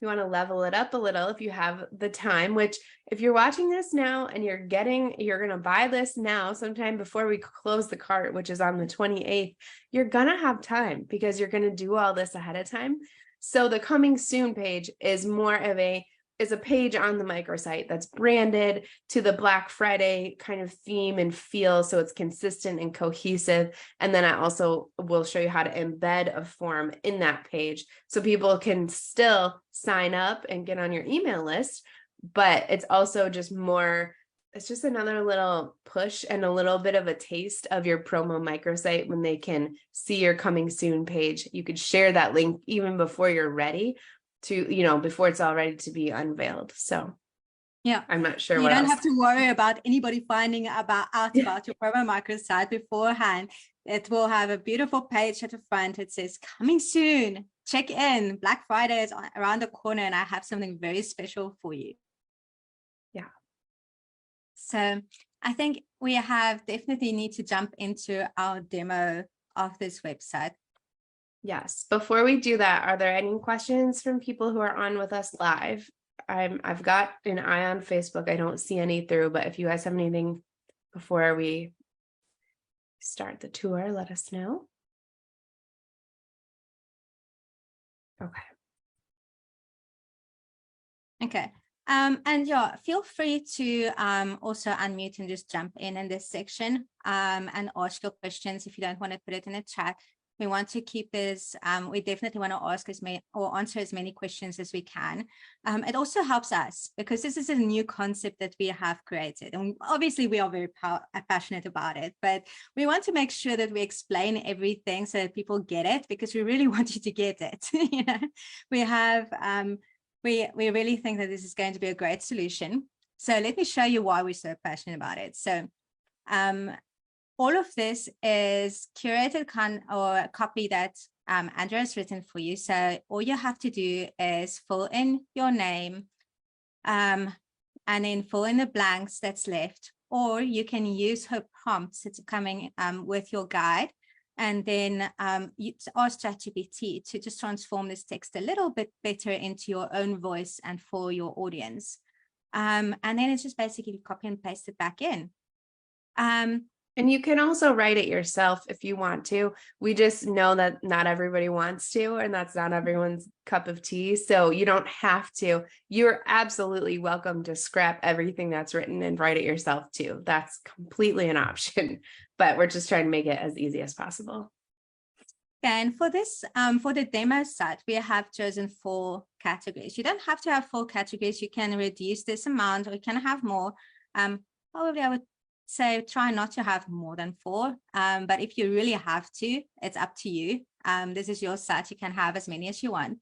you want to level it up a little if you have the time, which if you're watching this now and you're going to buy this now sometime before we close the cart, which is on the 28th, you're going to have time because you're going to do all this ahead of time. So the coming soon page is more of a page on the microsite that's branded to the Black Friday kind of theme and feel, so it's consistent and cohesive. And then I also will show you how to embed a form in that page so people can still sign up and get on your email list, but it's also just more, it's just another little push and a little bit of a taste of your promo microsite when they can see your coming soon page. You could share that link even before you're ready to, before it's all ready to be unveiled. So yeah, I'm not sure you what don't else. have to worry about anybody finding out about your promo microsite beforehand. It will have a beautiful page at the front. It says coming soon, check in, Black Friday is around the corner and I have something very special for you. Yeah. So I think we definitely need to jump into our demo of this website. Yes. Before we do that, are there any questions from people who are on with us live? I've got an eye on Facebook. I don't see any through, but if you guys have anything before we start the tour, let us know. Okay. Okay. And yeah, feel free to also unmute and just jump in this section and ask your questions if you don't want to put it in the chat. We want to keep this, we definitely want to ask as many or answer as many questions as we can. It also helps us because this is a new concept that we have created. And obviously we are very passionate about it, but we want to make sure that we explain everything so that people get it, because we really want you to get it. We have, we really think that this is going to be a great solution. So let me show you why we're so passionate about it. So, all of this is curated or copy that Andrea has written for you. So all you have to do is fill in your name and then fill in the blanks that's left, or you can use her prompts that's coming with your guide. And then you ask ChatGPT to just transform this text a little bit better into your own voice and for your audience. And then it's just basically copy and paste it back in. And you can also write it yourself if you want to. We just know that not everybody wants to, and that's not everyone's cup of tea. So you don't have to. You're absolutely welcome to scrap everything that's written and write it yourself too. That's completely an option, but we're just trying to make it as easy as possible. And for this, for the demo site, we have chosen 4 categories. You don't have to have 4 categories. You can reduce this amount or you can have more. Probably I would say try not to have more than 4. But if you really have to, it's up to you. This is your site. You can have as many as you want.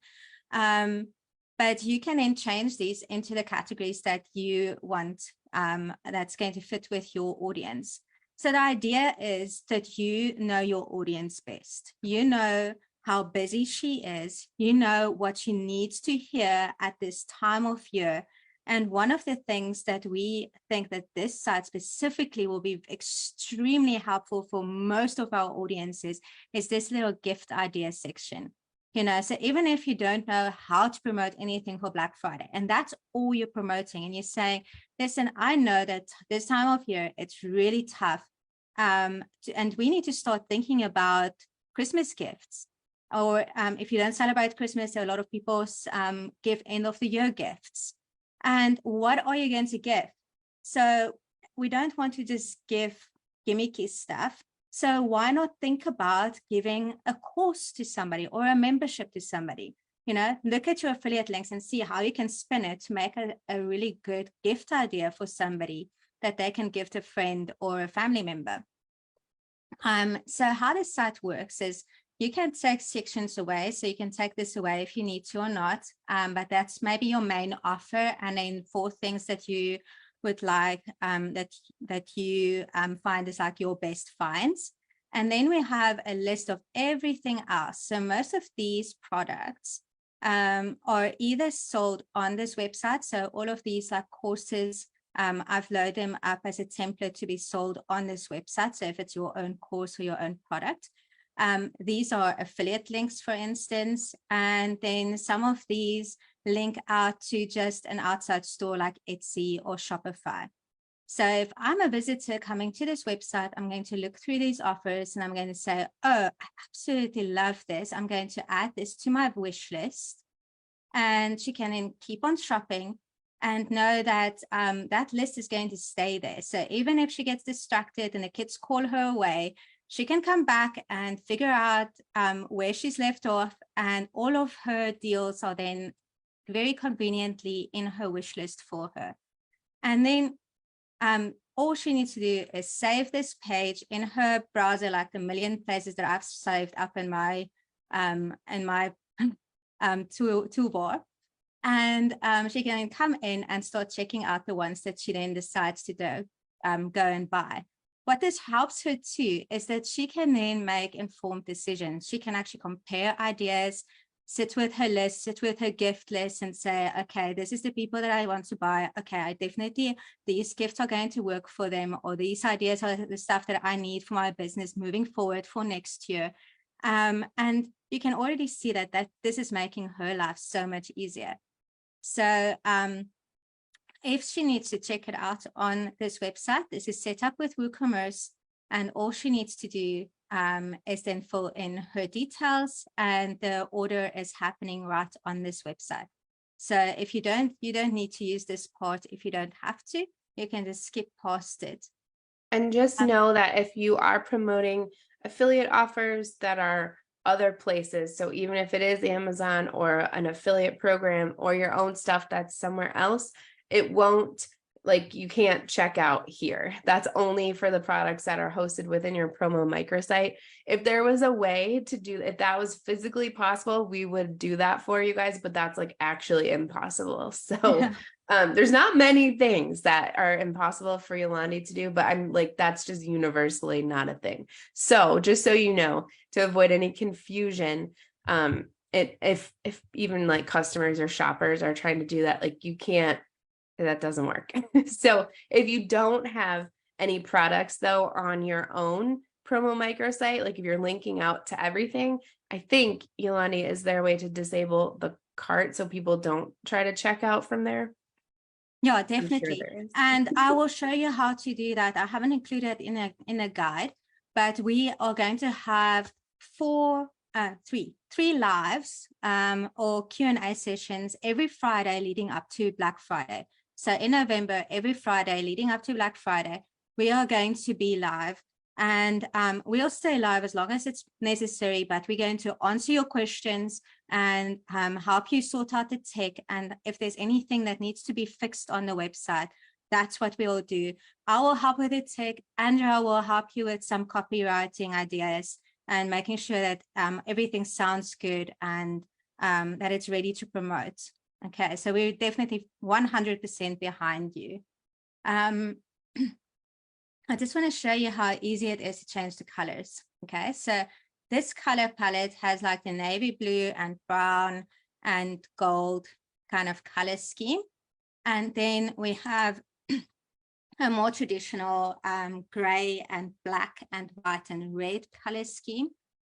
But you can then change these into the categories that you want, that's going to fit with your audience. So the idea is that you know your audience best. You know how busy she is. You know what she needs to hear at this time of year. And one of the things that we think that this site specifically will be extremely helpful for most of our audiences is this little gift idea section. So even if you don't know how to promote anything for Black Friday, and that's all you're promoting, and you're saying, listen, I know that this time of year, it's really tough. And we need to start thinking about Christmas gifts. Or if you don't celebrate Christmas, a lot of people give end of the year gifts. And what are you going to give? So we don't want to just give gimmicky stuff. So why not think about giving a course to somebody or a membership to somebody? Look at your affiliate links and see how you can spin it to make a really good gift idea for somebody that they can gift a friend or a family member. So how this site works is you can take sections away. So you can take this away if you need to or not, but that's maybe your main offer. And then 4 things that you would like, that you find is like your best finds. And then we have a list of everything else. So most of these products are either sold on this website. So all of these like courses, I've loaded them up as a template to be sold on this website. So if it's your own course or your own product, these are affiliate links, for instance, and then some of these link out to just an outside store like Etsy or Shopify. So if I'm a visitor coming to this website, I'm going to look through these offers and I'm going to say, oh, I absolutely love this. I'm going to add this to my wish list. And she can then keep on shopping and know that that list is going to stay there. So even if she gets distracted and the kids call her away, she can come back and figure out where she's left off, and all of her deals are then very conveniently in her wish list for her. And then all she needs to do is save this page in her browser, like the million places that I've saved up in my toolbar. And she can come in and start checking out the ones that she then decides to go and buy. What this helps her too is that she can then make informed decisions. She can actually compare ideas, sit with her list, sit with her gift list and say, okay, this is the people that I want to buy. Okay, I definitely, these gifts are going to work for them, or these ideas are the stuff that I need for my business moving forward for next year. And you can already see that this is making her life so much easier. So if she needs to check it out on this website, this is set up with WooCommerce, and all she needs to do is then fill in her details, and the order is happening right on this website. So if you don't need to use this part. If you don't have to, you can just skip past it. And just know that if you are promoting affiliate offers that are other places, so even if it is Amazon or an affiliate program or your own stuff that's somewhere else, it won't, like, you can't check out here. That's only for the products that are hosted within your Promo Microsite. If there was a way to do, if that was physically possible, we would do that for you guys, but that's like actually impossible. So there's not many things that are impossible for Yolandi to do, but I'm like, that's just universally not a thing. So just so you know, to avoid any confusion, if even like customers or shoppers are trying to do that, like you can't, that doesn't work. So if you don't have any products though on your own Promo Microsite, like if you're linking out to everything, I think, Yolandi, is there a way to disable the cart so people don't try to check out from there? Yeah, definitely. Sure, and I will show you how to do that. I haven't included in a guide, but we are going to have three lives or Q&A sessions every Friday leading up to Black Friday. So in November, every Friday leading up to Black Friday, we are going to be live, and we'll stay live as long as it's necessary, but we're going to answer your questions and help you sort out the tech. And if there's anything that needs to be fixed on the website, that's what we'll do. I will help with the tech. Andrea will help you with some copywriting ideas and making sure that everything sounds good and that it's ready to promote. Okay, so we're definitely 100% behind you. I just want to show you how easy it is to change the colors. Okay, so this color palette has like the navy blue and brown and gold kind of color scheme. And then we have a more traditional gray and black and white and red color scheme.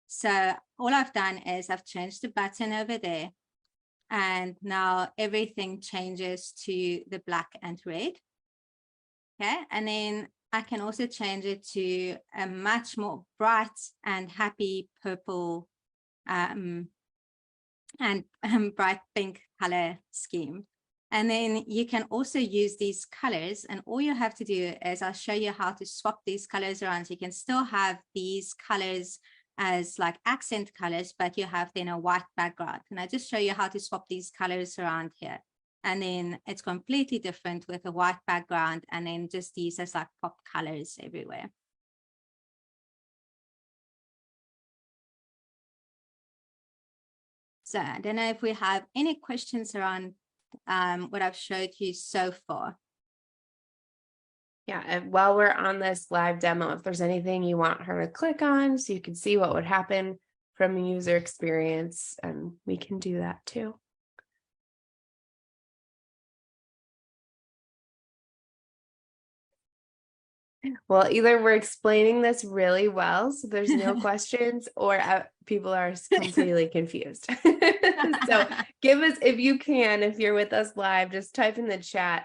So all I've done is I've changed the button over there, and now everything changes to the black and red. Okay, and then I can also change it to a much more bright and happy purple and bright pink color scheme. And then you can also use these colors, and all you have to do is I'll show you how to swap these colors around. So you can still have these colors as like accent colors, but you have then a white background. And I just show you how to swap these colors around here. And then it's completely different with a white background, and then just these as like pop colors everywhere. So I don't know if we have any questions around what I've showed you so far. Yeah, and while we're on this live demo, if there's anything you want her to click on so you can see what would happen from a user experience, and we can do that too. Well, either we're explaining this really well, so there's no questions, or people are completely confused. So give us, if you can, if you're with us live, just type in the chat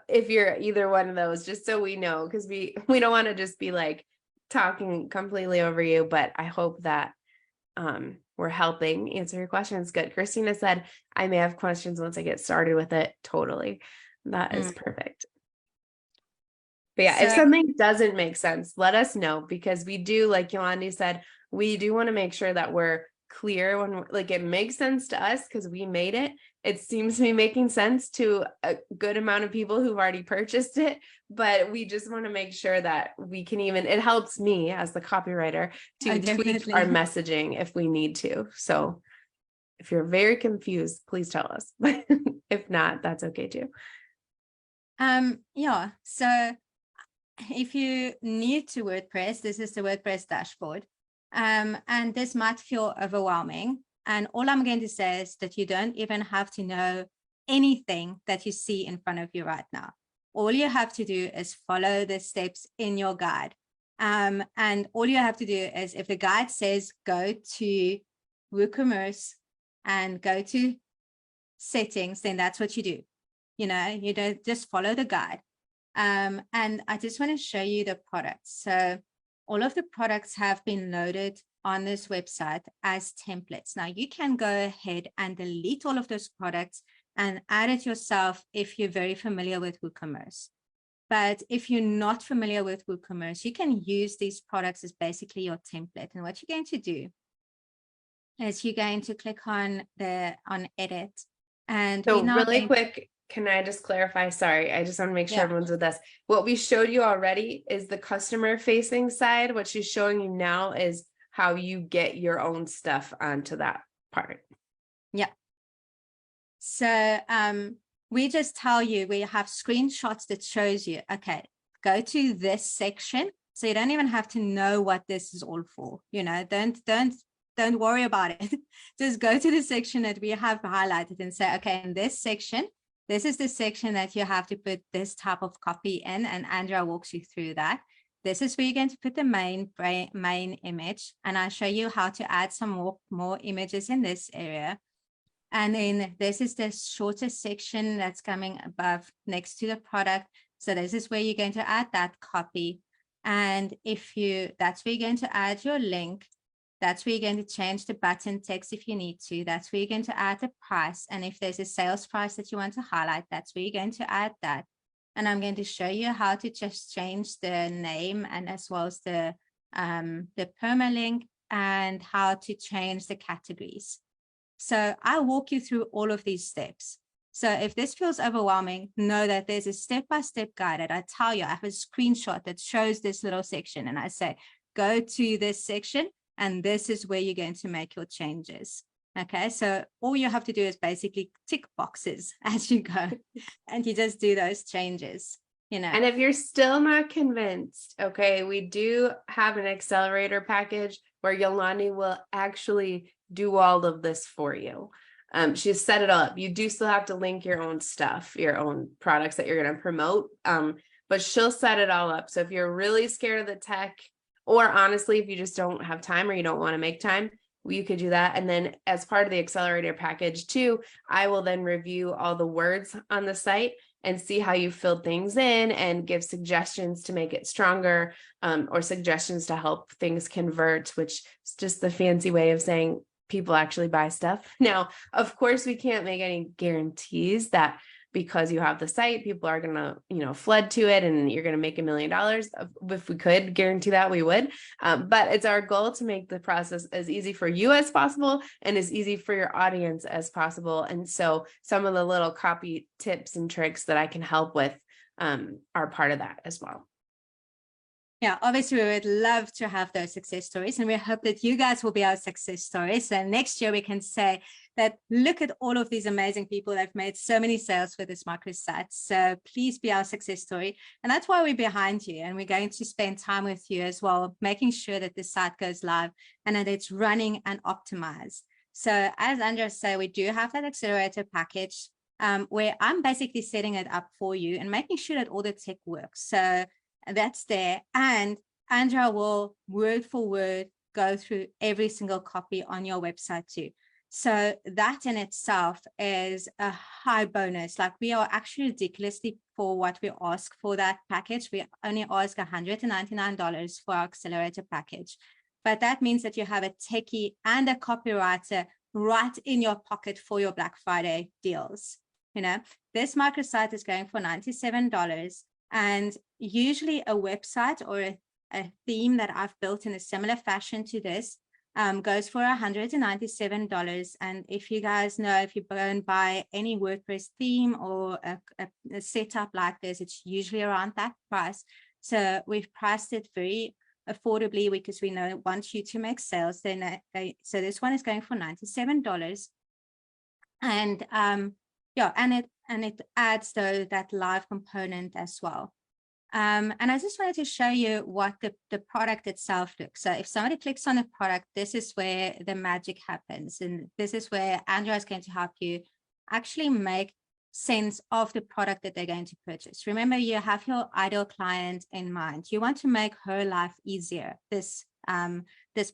if you're either one of those, just so we know, because we don't want to just be like talking completely over you, but I hope that we're helping answer your questions. Good. Christina said, I may have questions once I get started with it. Totally. That is perfect. But yeah, if something doesn't make sense, let us know, because we do, like Yolandi said, we do want to make sure that we're clear when like it makes sense to us because we made it. It seems to be making sense to a good amount of people who've already purchased it, but we just want to make sure that we can it helps me as the copywriter to tweak our messaging if we need to. So if you're very confused, please tell us. If not, that's okay too. Yeah. So if you're new to WordPress, this is the WordPress dashboard. And this might feel overwhelming. And all I'm going to say is that you don't even have to know anything that you see in front of you right now. All you have to do is follow the steps in your guide. And all you have to do is, if the guide says go to WooCommerce and go to settings, then that's what you do. You don't just follow the guide. And I just want to show you the products. So all of the products have been loaded on this website as templates. Now you can go ahead and delete all of those products and add it yourself if you're very familiar with WooCommerce. But if you're not familiar with WooCommerce, you can use these products as basically your template. And what you're going to do is you're going to click on edit. And so really quick, can I just clarify? Sorry, I just want to make sure everyone's with us. What we showed you already is the customer facing side. What she's showing you now is how you get your own stuff onto that part. Yeah. So we just tell you, we have screenshots that shows you, okay, go to this section. So you don't even have to know what this is all for. Don't worry about it. Just go to the section that we have highlighted and say, okay, in this section, this is the section that you have to put this type of copy in, and Andrea walks you through that. This is where you're going to put the main image, and I'll show you how to add some more images in this area. And then this is the shorter section that's coming above next to the product. So this is where you're going to add that copy. And that's where you're going to add your link. That's where you're going to change the button text if you need to. That's where you're going to add the price. And if there's a sales price that you want to highlight, that's where you're going to add that. And I'm going to show you how to just change the name and as well as the permalink and how to change the categories. So I'll walk you through all of these steps. So if this feels overwhelming, know that there's a step-by-step guide that I tell you. I have a screenshot that shows this little section and I say, go to this section. And this is where you're going to make your changes. Okay, so all you have to do is basically tick boxes as you go, and you just do those changes, And if you're still not convinced, okay, we do have an accelerator package where Yolandi will actually do all of this for you. She's set it all up. You do still have to link your own stuff, your own products that you're going to promote, but she'll set it all up. So if you're really scared of the tech, or honestly, if you just don't have time or you don't want to make time, you could do that. And then as part of the accelerator package too, I will then review all the words on the site and see how you filled things in and give suggestions to make it stronger, or suggestions to help things convert, which is just the fancy way of saying people actually buy stuff. Now, of course, we can't make any guarantees that because you have the site, people are going to, flood to it and you're going to make $1 million. If we could guarantee that, we would. But it's our goal to make the process as easy for you as possible and as easy for your audience as possible. And so some of the little copy tips and tricks that I can help with are part of that as well. Yeah, obviously, we would love to have those success stories, and we hope that you guys will be our success stories. And next year, we can say that look at all of these amazing people that have made so many sales with this microsite. So please be our success story. And that's why we're behind you. And we're going to spend time with you as well, making sure that the site goes live and that it's running and optimized. So as Andrea said, we do have that accelerator package where I'm basically setting it up for you and making sure that all the tech works. So that's there. And Andrea will word for word go through every single copy on your website too. So that in itself is a high bonus. Like we are actually ridiculously for what we ask for that package. We only ask $199 for our accelerator package. But that means that you have a techie and a copywriter right in your pocket for your Black Friday deals. You know, this microsite is going for $97, and usually a website or a theme that I've built in a similar fashion to this goes for $197. And if you guys know, if you go and buy any WordPress theme or a setup like this, it's usually around that price. So we've priced it very affordably because we know want you to make sales. Then so this one is going for $97, and yeah, and it adds though that live component as well. And I just wanted to show you what the product itself looks. So if somebody clicks on the product, this is where the magic happens. And this is where Andrea is going to help you actually make sense of the product that they're going to purchase. Remember, you have your ideal client in mind. You want to make her life easier this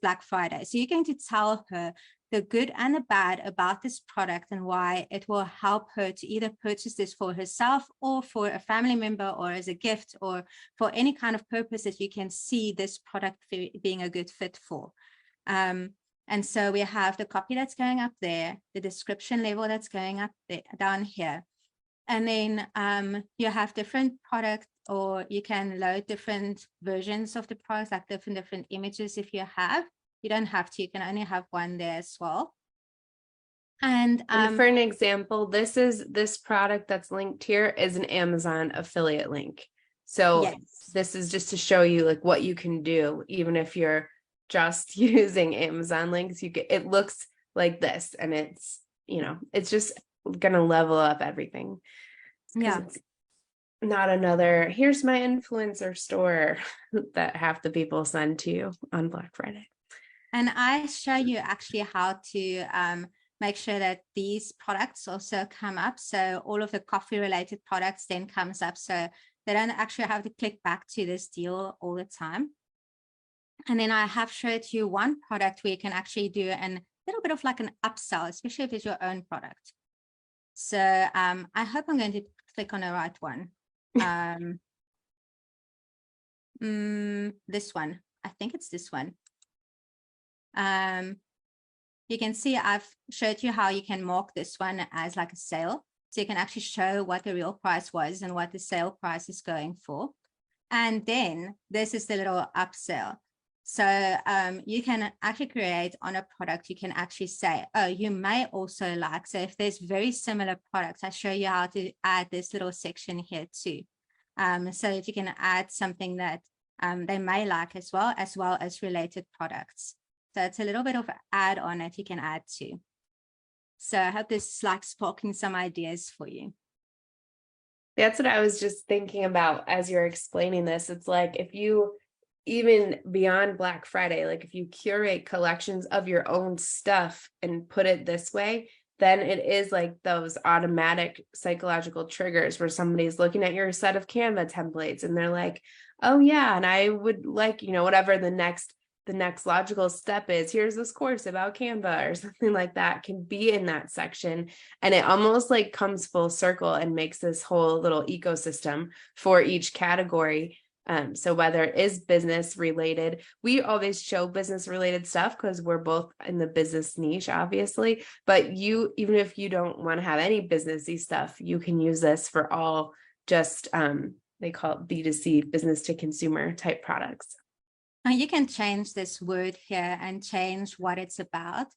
Black Friday. So you're going to tell her the good and the bad about this product and why it will help her to either purchase this for herself or for a family member or as a gift or for any kind of purpose that you can see this product being a good fit for. And so we have the copy that's going up there, the description level that's going up there, down here. And then you have different products, or you can load different versions of the products, like different images if you have. You don't have to, you can only have one there as well. And for an example, this product that's linked here is an Amazon affiliate link. So yes, this is just to show you like what you can do, even if you're just using Amazon links. It looks like this, and it's, you know, it's just gonna level up everything. Yeah. It's not another, here's my influencer store that half the people send to you on Black Friday. And I show you actually how to make sure that these products also come up. So all of the coffee related products then comes up. So they don't actually have to click back to this deal all the time. And then I have showed you one product where you can actually do a little bit of like an upsell, especially if it's your own product. So I hope I'm going to click on the right one. This one, I think it's this one. You can see I've showed you how you can mark this one as like a sale. So you can actually show what the real price was and what the sale price is going for. And then this is the little upsell. So you can actually create on a product, you can actually say, oh, you may also like, so if there's very similar products, I show you how to add this little section here too. So that you can add something that they may like as well as related products. So it's a little bit of an add-on that you can add to. So I hope this is like sparking some ideas for you. That's what I was just thinking about as you're explaining this. It's like if you, even beyond Black Friday, like if you curate collections of your own stuff and put it this way, then it is like those automatic psychological triggers where somebody's looking at your set of Canva templates and they're like, oh yeah, and I would like, you know, whatever the next logical step is, here's this course about Canva or something like that, can be in that section. And it almost like comes full circle and makes this whole little ecosystem for each category. So whether it is business related, we always show business related stuff because we're both in the business niche, obviously, but you, even if you don't want to have any businessy stuff, you can use this for all just, they call it B2C, business to consumer type products. Now you can change this word here and change what it's about.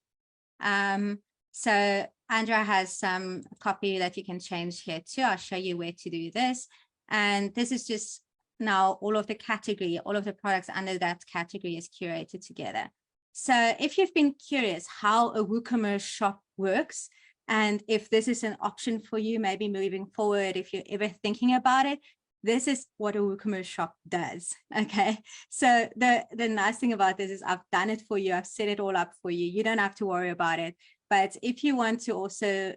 So Andrea has some copy that you can change here too. I'll show you where to do this. And this is just now all of the category, all of the products under that category is curated together. So if you've been curious how a WooCommerce shop works, and if this is an option for you, maybe moving forward, if you're ever thinking about it, this is what a WooCommerce shop does. Okay. So the nice thing about this is I've done it for you. I've set it all up for you. You don't have to worry about it. But if you want to also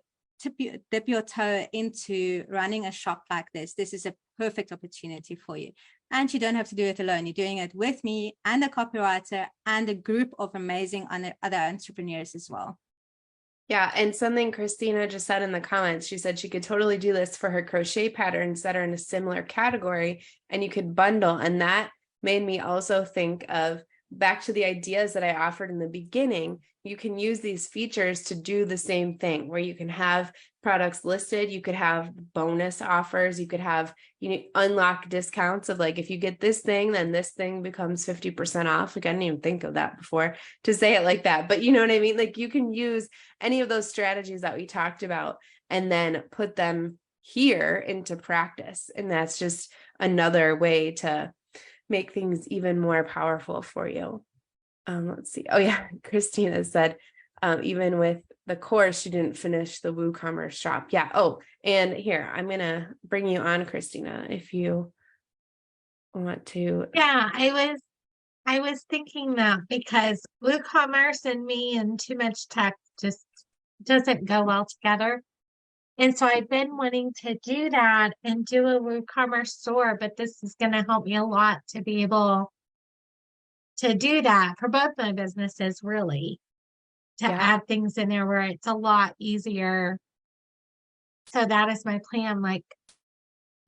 dip your toe into running a shop like this, this is a perfect opportunity for you. And you don't have to do it alone. You're doing it with me and a copywriter and a group of amazing other entrepreneurs as well. Yeah, and something Christina just said in the comments, she said she could totally do this for her crochet patterns that are in a similar category, and you could bundle. And that made me also think of back to the ideas that I offered in the beginning. You can use these features to do the same thing, where you can have products listed, you could have bonus offers, you could have, unlock discounts of like, if you get this thing, then this thing becomes 50% off. Like, I didn't even think of that before to say it like that, but you know what I mean? Like, you can use any of those strategies that we talked about and then put them here into practice. And that's just another way to make things even more powerful for you. Let's see. Oh yeah, Christina said, even with the course, she didn't finish the WooCommerce shop. Yeah. Oh, and here, I'm going to bring you on, Christina, if you want to. Yeah, I was thinking that because WooCommerce and me and too much tech just doesn't go well together. And so I've been wanting to do that and do a WooCommerce store, but this is going to help me a lot to be able to do that for both my businesses, really, to Yeah. add things in there where it's a lot easier. So that is my plan, like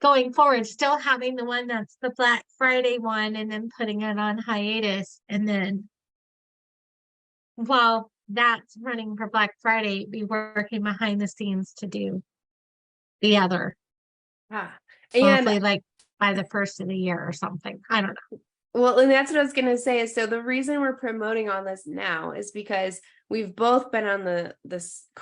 going forward, still having the one that's the Black Friday one and then putting it on hiatus. And then while that's running for Black Friday, be working behind the scenes to do the other. Yeah. Hopefully, And like by the first of the year or something. I don't know. well, and that's what I was going to say is, so the reason we're promoting all this now is because we've both been on the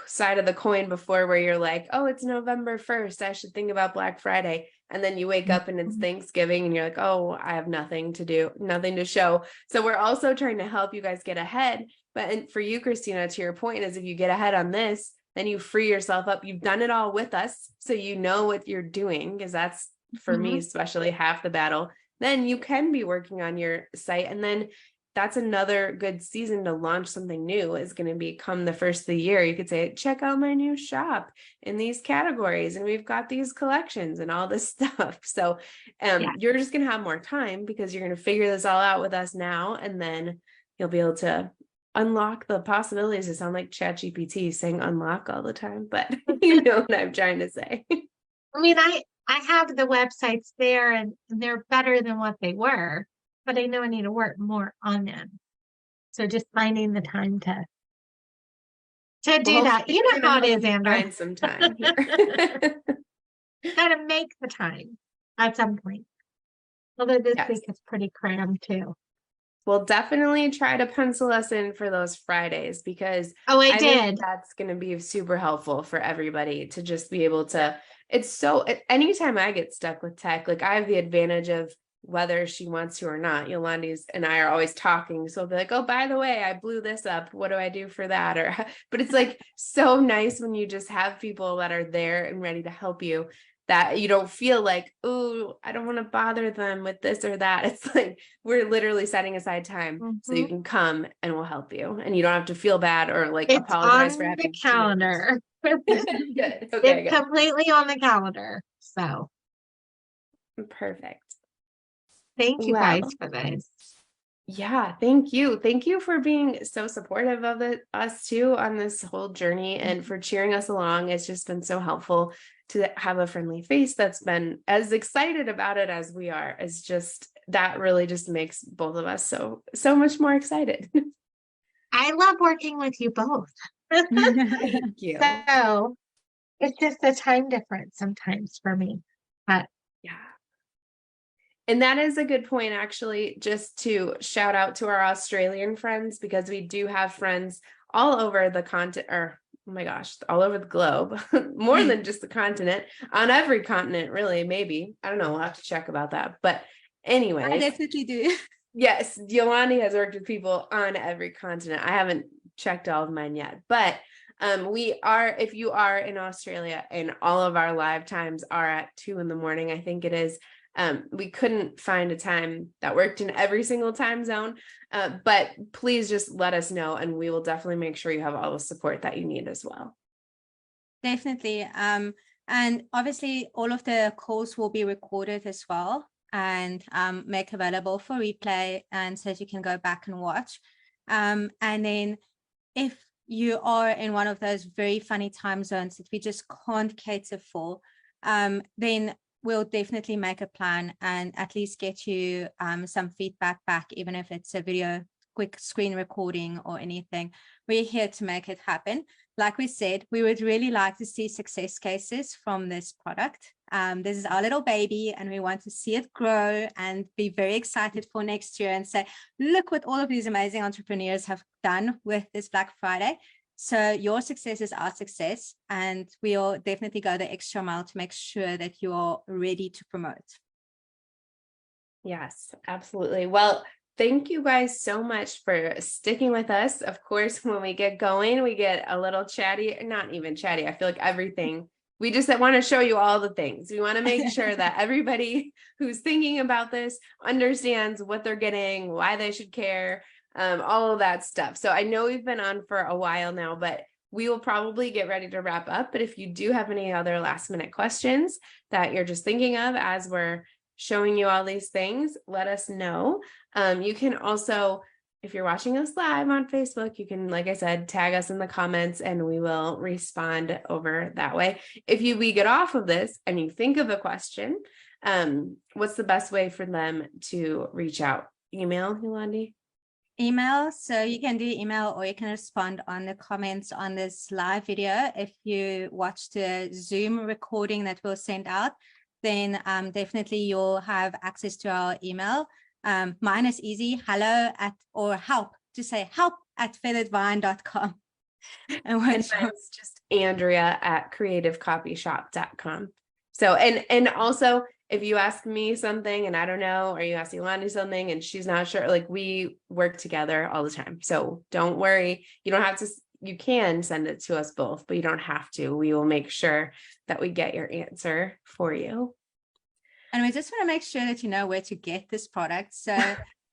side of the coin before where you're like, oh, it's November 1st. I should think about Black Friday. And then you wake up and it's Thanksgiving and you're like, oh, I have nothing to do, nothing to show. So we're also trying to help you guys get ahead. But and for you, Christina, to your point is if you get ahead on this, then you free yourself up. You've done it all with us. So you know what you're doing, because that's, for me, especially half the battle. Then you can be working on your site. And then that's another good season to launch something new is going to become the first of the year. You could say, check out my new shop in these categories. And we've got these collections and all this stuff. So you're just going to have more time because you're going to figure this all out with us now. And then you'll be able to unlock the possibilities. It sounds like ChatGPT saying unlock all the time, but you know what I'm trying to say. I mean, I have the websites there and they're better than what they were, but I know I need to work more on them. So just finding the time to do that. You know how it is, Andrew. Find some time here. Gotta make the time at some point. Although this week is pretty crammed too. We'll definitely try to pencil us in for those Fridays because I did. think that's going to be super helpful for everybody to just be able to. It's so anytime I get stuck with tech, like I have the advantage of whether she wants to or not. Yolandi and I are always talking. So I'll be like, oh, by the way, I blew this up. What do I do for that? But it's like so nice when you just have people that are there and ready to help you, that you don't feel like, oh, I don't want to bother them with this or that. It's like we're literally setting aside time so you can come and we'll help you. And you don't have to feel bad or like apologize for having the calendar. Good. Okay, it's completely on the calendar. So perfect. Thank you guys for this. Yeah, thank you. Thank you for being so supportive of us too on this whole journey and for cheering us along. It's just been so helpful to have a friendly face that's been as excited about it as we are. It's just that really just makes both of us so much more excited. I love working with you both. Thank you. So it's just a time difference sometimes for me. But yeah. And that is a good point, actually, just to shout out to our Australian friends, because we do have friends all over the continent, or oh my gosh, all over the globe, more than just the continent, on every continent, really, maybe. I don't know. We'll have to check about that. But anyway. I definitely do. Yes, Yolandi has worked with people on every continent. I haven't checked all of mine yet, but we are, if you are in Australia, and all of our live times are at 2 a.m, I think it is. We couldn't find a time that worked in every single time zone, but please just let us know and we will definitely make sure you have all the support that you need as well. Definitely. And obviously all of the calls will be recorded as well and make available for replay, and so that you can go back and watch. And then if you are in one of those very funny time zones that we just can't cater for, then we'll definitely make a plan and at least get you some feedback back, even if it's a video, quick screen recording or anything. We're here to make it happen. Like we said, we would really like to see success cases from this product. This is our little baby and we want to see it grow and be very excited for next year and say, look what all of these amazing entrepreneurs have done with this Black Friday. So your success is our success, and we'll definitely go the extra mile to make sure that you're ready to promote. Yes, absolutely. Well, thank you guys so much for sticking with us. Of course, when we get going, we get a little chatty, not even chatty. I feel like everything, we just want to show you all the things. We want to make sure that everybody who's thinking about this understands what they're getting, why they should care, all of that stuff. So I know we've been on for a while now, but we will probably get ready to wrap up. But if you do have any other last minute questions that you're just thinking of as we're showing you all these things, let us know. You can also, if you're watching us live on Facebook, you can, like I said, tag us in the comments and we will respond over that way. If we get off of this and you think of a question, what's the best way for them to reach out? Email, Yolandi? Email. So you can do email or you can respond on the comments on this live video. If you watch the Zoom recording that we'll send out, then definitely you'll have access to our email. Mine is easy, help to say help@featheredvine.com. And it's just Andrea@creativecopyshop.com. So, and also if you ask me something and I don't know, or you ask Yolandi something and she's not sure, like we work together all the time. So don't worry. You don't have to, you can send it to us both, but you don't have to. We will make sure that we get your answer for you. And we just want to make sure that you know where to get this product. So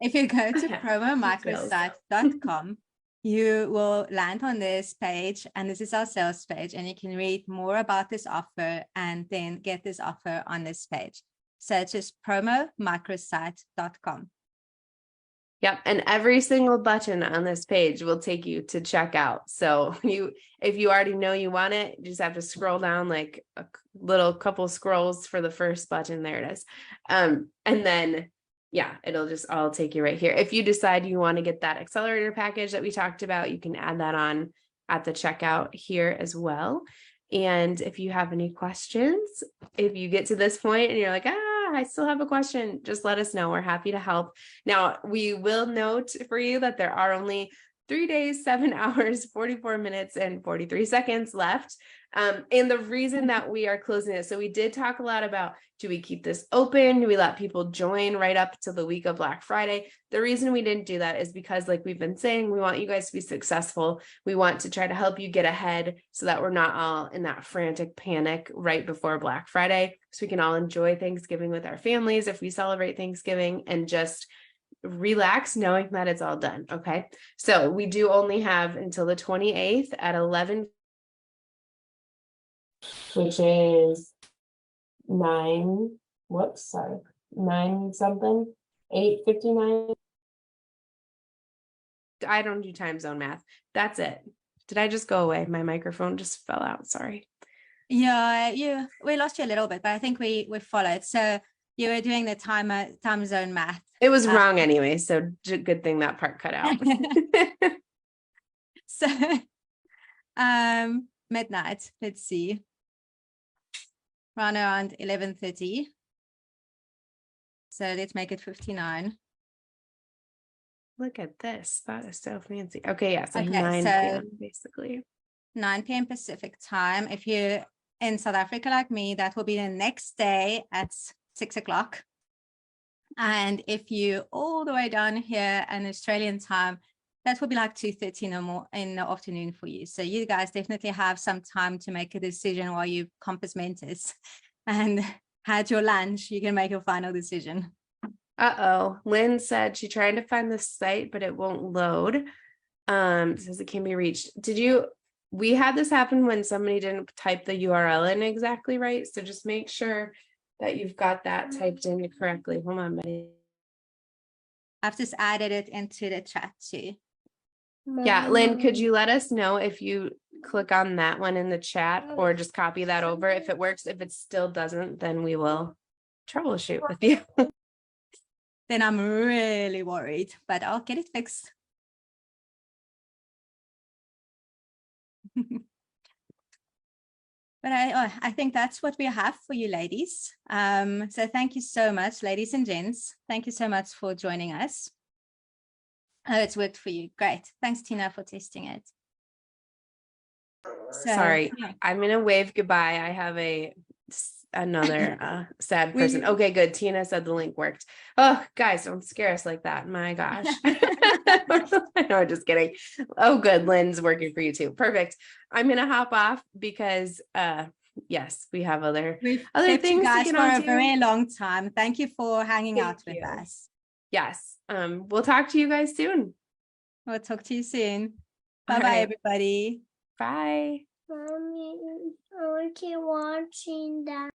if you go to promomicrosite.com, you will land on this page, and this is our sales page, and you can read more about this offer and then get this offer on this page. So it's just promomicrosite.com. Yep. And every single button on this page will take you to checkout. So if you already know you want it, you just have to scroll down like a little couple scrolls for the first button. There it is. And then, yeah, it'll just all take you right here. If you decide you want to get that accelerator package that we talked about, you can add that on at the checkout here as well. And if you have any questions, if you get to this point and you're like, I still have a question, just let us know. We're happy to help. Now, we will note for you that there are only 3 days, 7 hours, 44 minutes, and 43 seconds left. And the reason that we are closing it, so we did talk a lot about, do we keep this open? Do we let people join right up to the week of Black Friday? The reason we didn't do that is because, like we've been saying, we want you guys to be successful. We want to try to help you get ahead so that we're not all in that frantic panic right before Black Friday, so we can all enjoy Thanksgiving with our families if we celebrate Thanksgiving, and just relax knowing that it's all done. Okay. So we do only have until the 28th at 11, which is 9 something, 8:59. I don't do time zone math. That's it. Did I just go away? My microphone just fell out. Sorry. Yeah, we lost you a little bit, but I think we followed. So you were doing the time zone math. It was wrong anyway, so good thing that part cut out. So midnight, let's see, around 11:30. So let's make it 59. Look at this. That is so fancy. Okay, yeah, so Okay, 9 p.m. basically. 9 p.m. Pacific time. If you're in South Africa like me, that will be the next day at 6 o'clock. And if you all the way down here in Australian time, that will be like 2:30 or more in the afternoon for you. So you guys definitely have some time to make a decision while you compass mentis and had your lunch. You can make your final decision. Uh-oh. Lynn said she tried to find the site, but it won't load. It says it can be reached. We had this happen when somebody didn't type the URL in exactly right. So just make sure that you've got that typed in correctly. Hold on, buddy. I've just added it into the chat too. Yeah, Lynn, could you let us know if you click on that one in the chat or just copy that over if it works? If it still doesn't, then we will troubleshoot with you. Then I'm really worried, but I'll get it fixed. But I think that's what we have for you, ladies. So thank you so much, ladies and gents. Thank you so much for joining us. Oh, it's worked for you. Great. Thanks, Tina, for testing it. So, Sorry, yeah. I'm gonna wave goodbye. I have another sad person. Okay, good. Tina said the link worked. Oh, guys, don't scare us like that. My gosh. No, just kidding. Oh, good. Lynn's working for you too. Perfect. I'm gonna hop off because yes, we have other kept things you guys to get for on a to. very long time. Thank you for hanging out with you. us. Yes. We'll talk to you guys soon. We'll talk to you soon. All Bye-bye, right. everybody. Bye. Mommy, I keep watching that.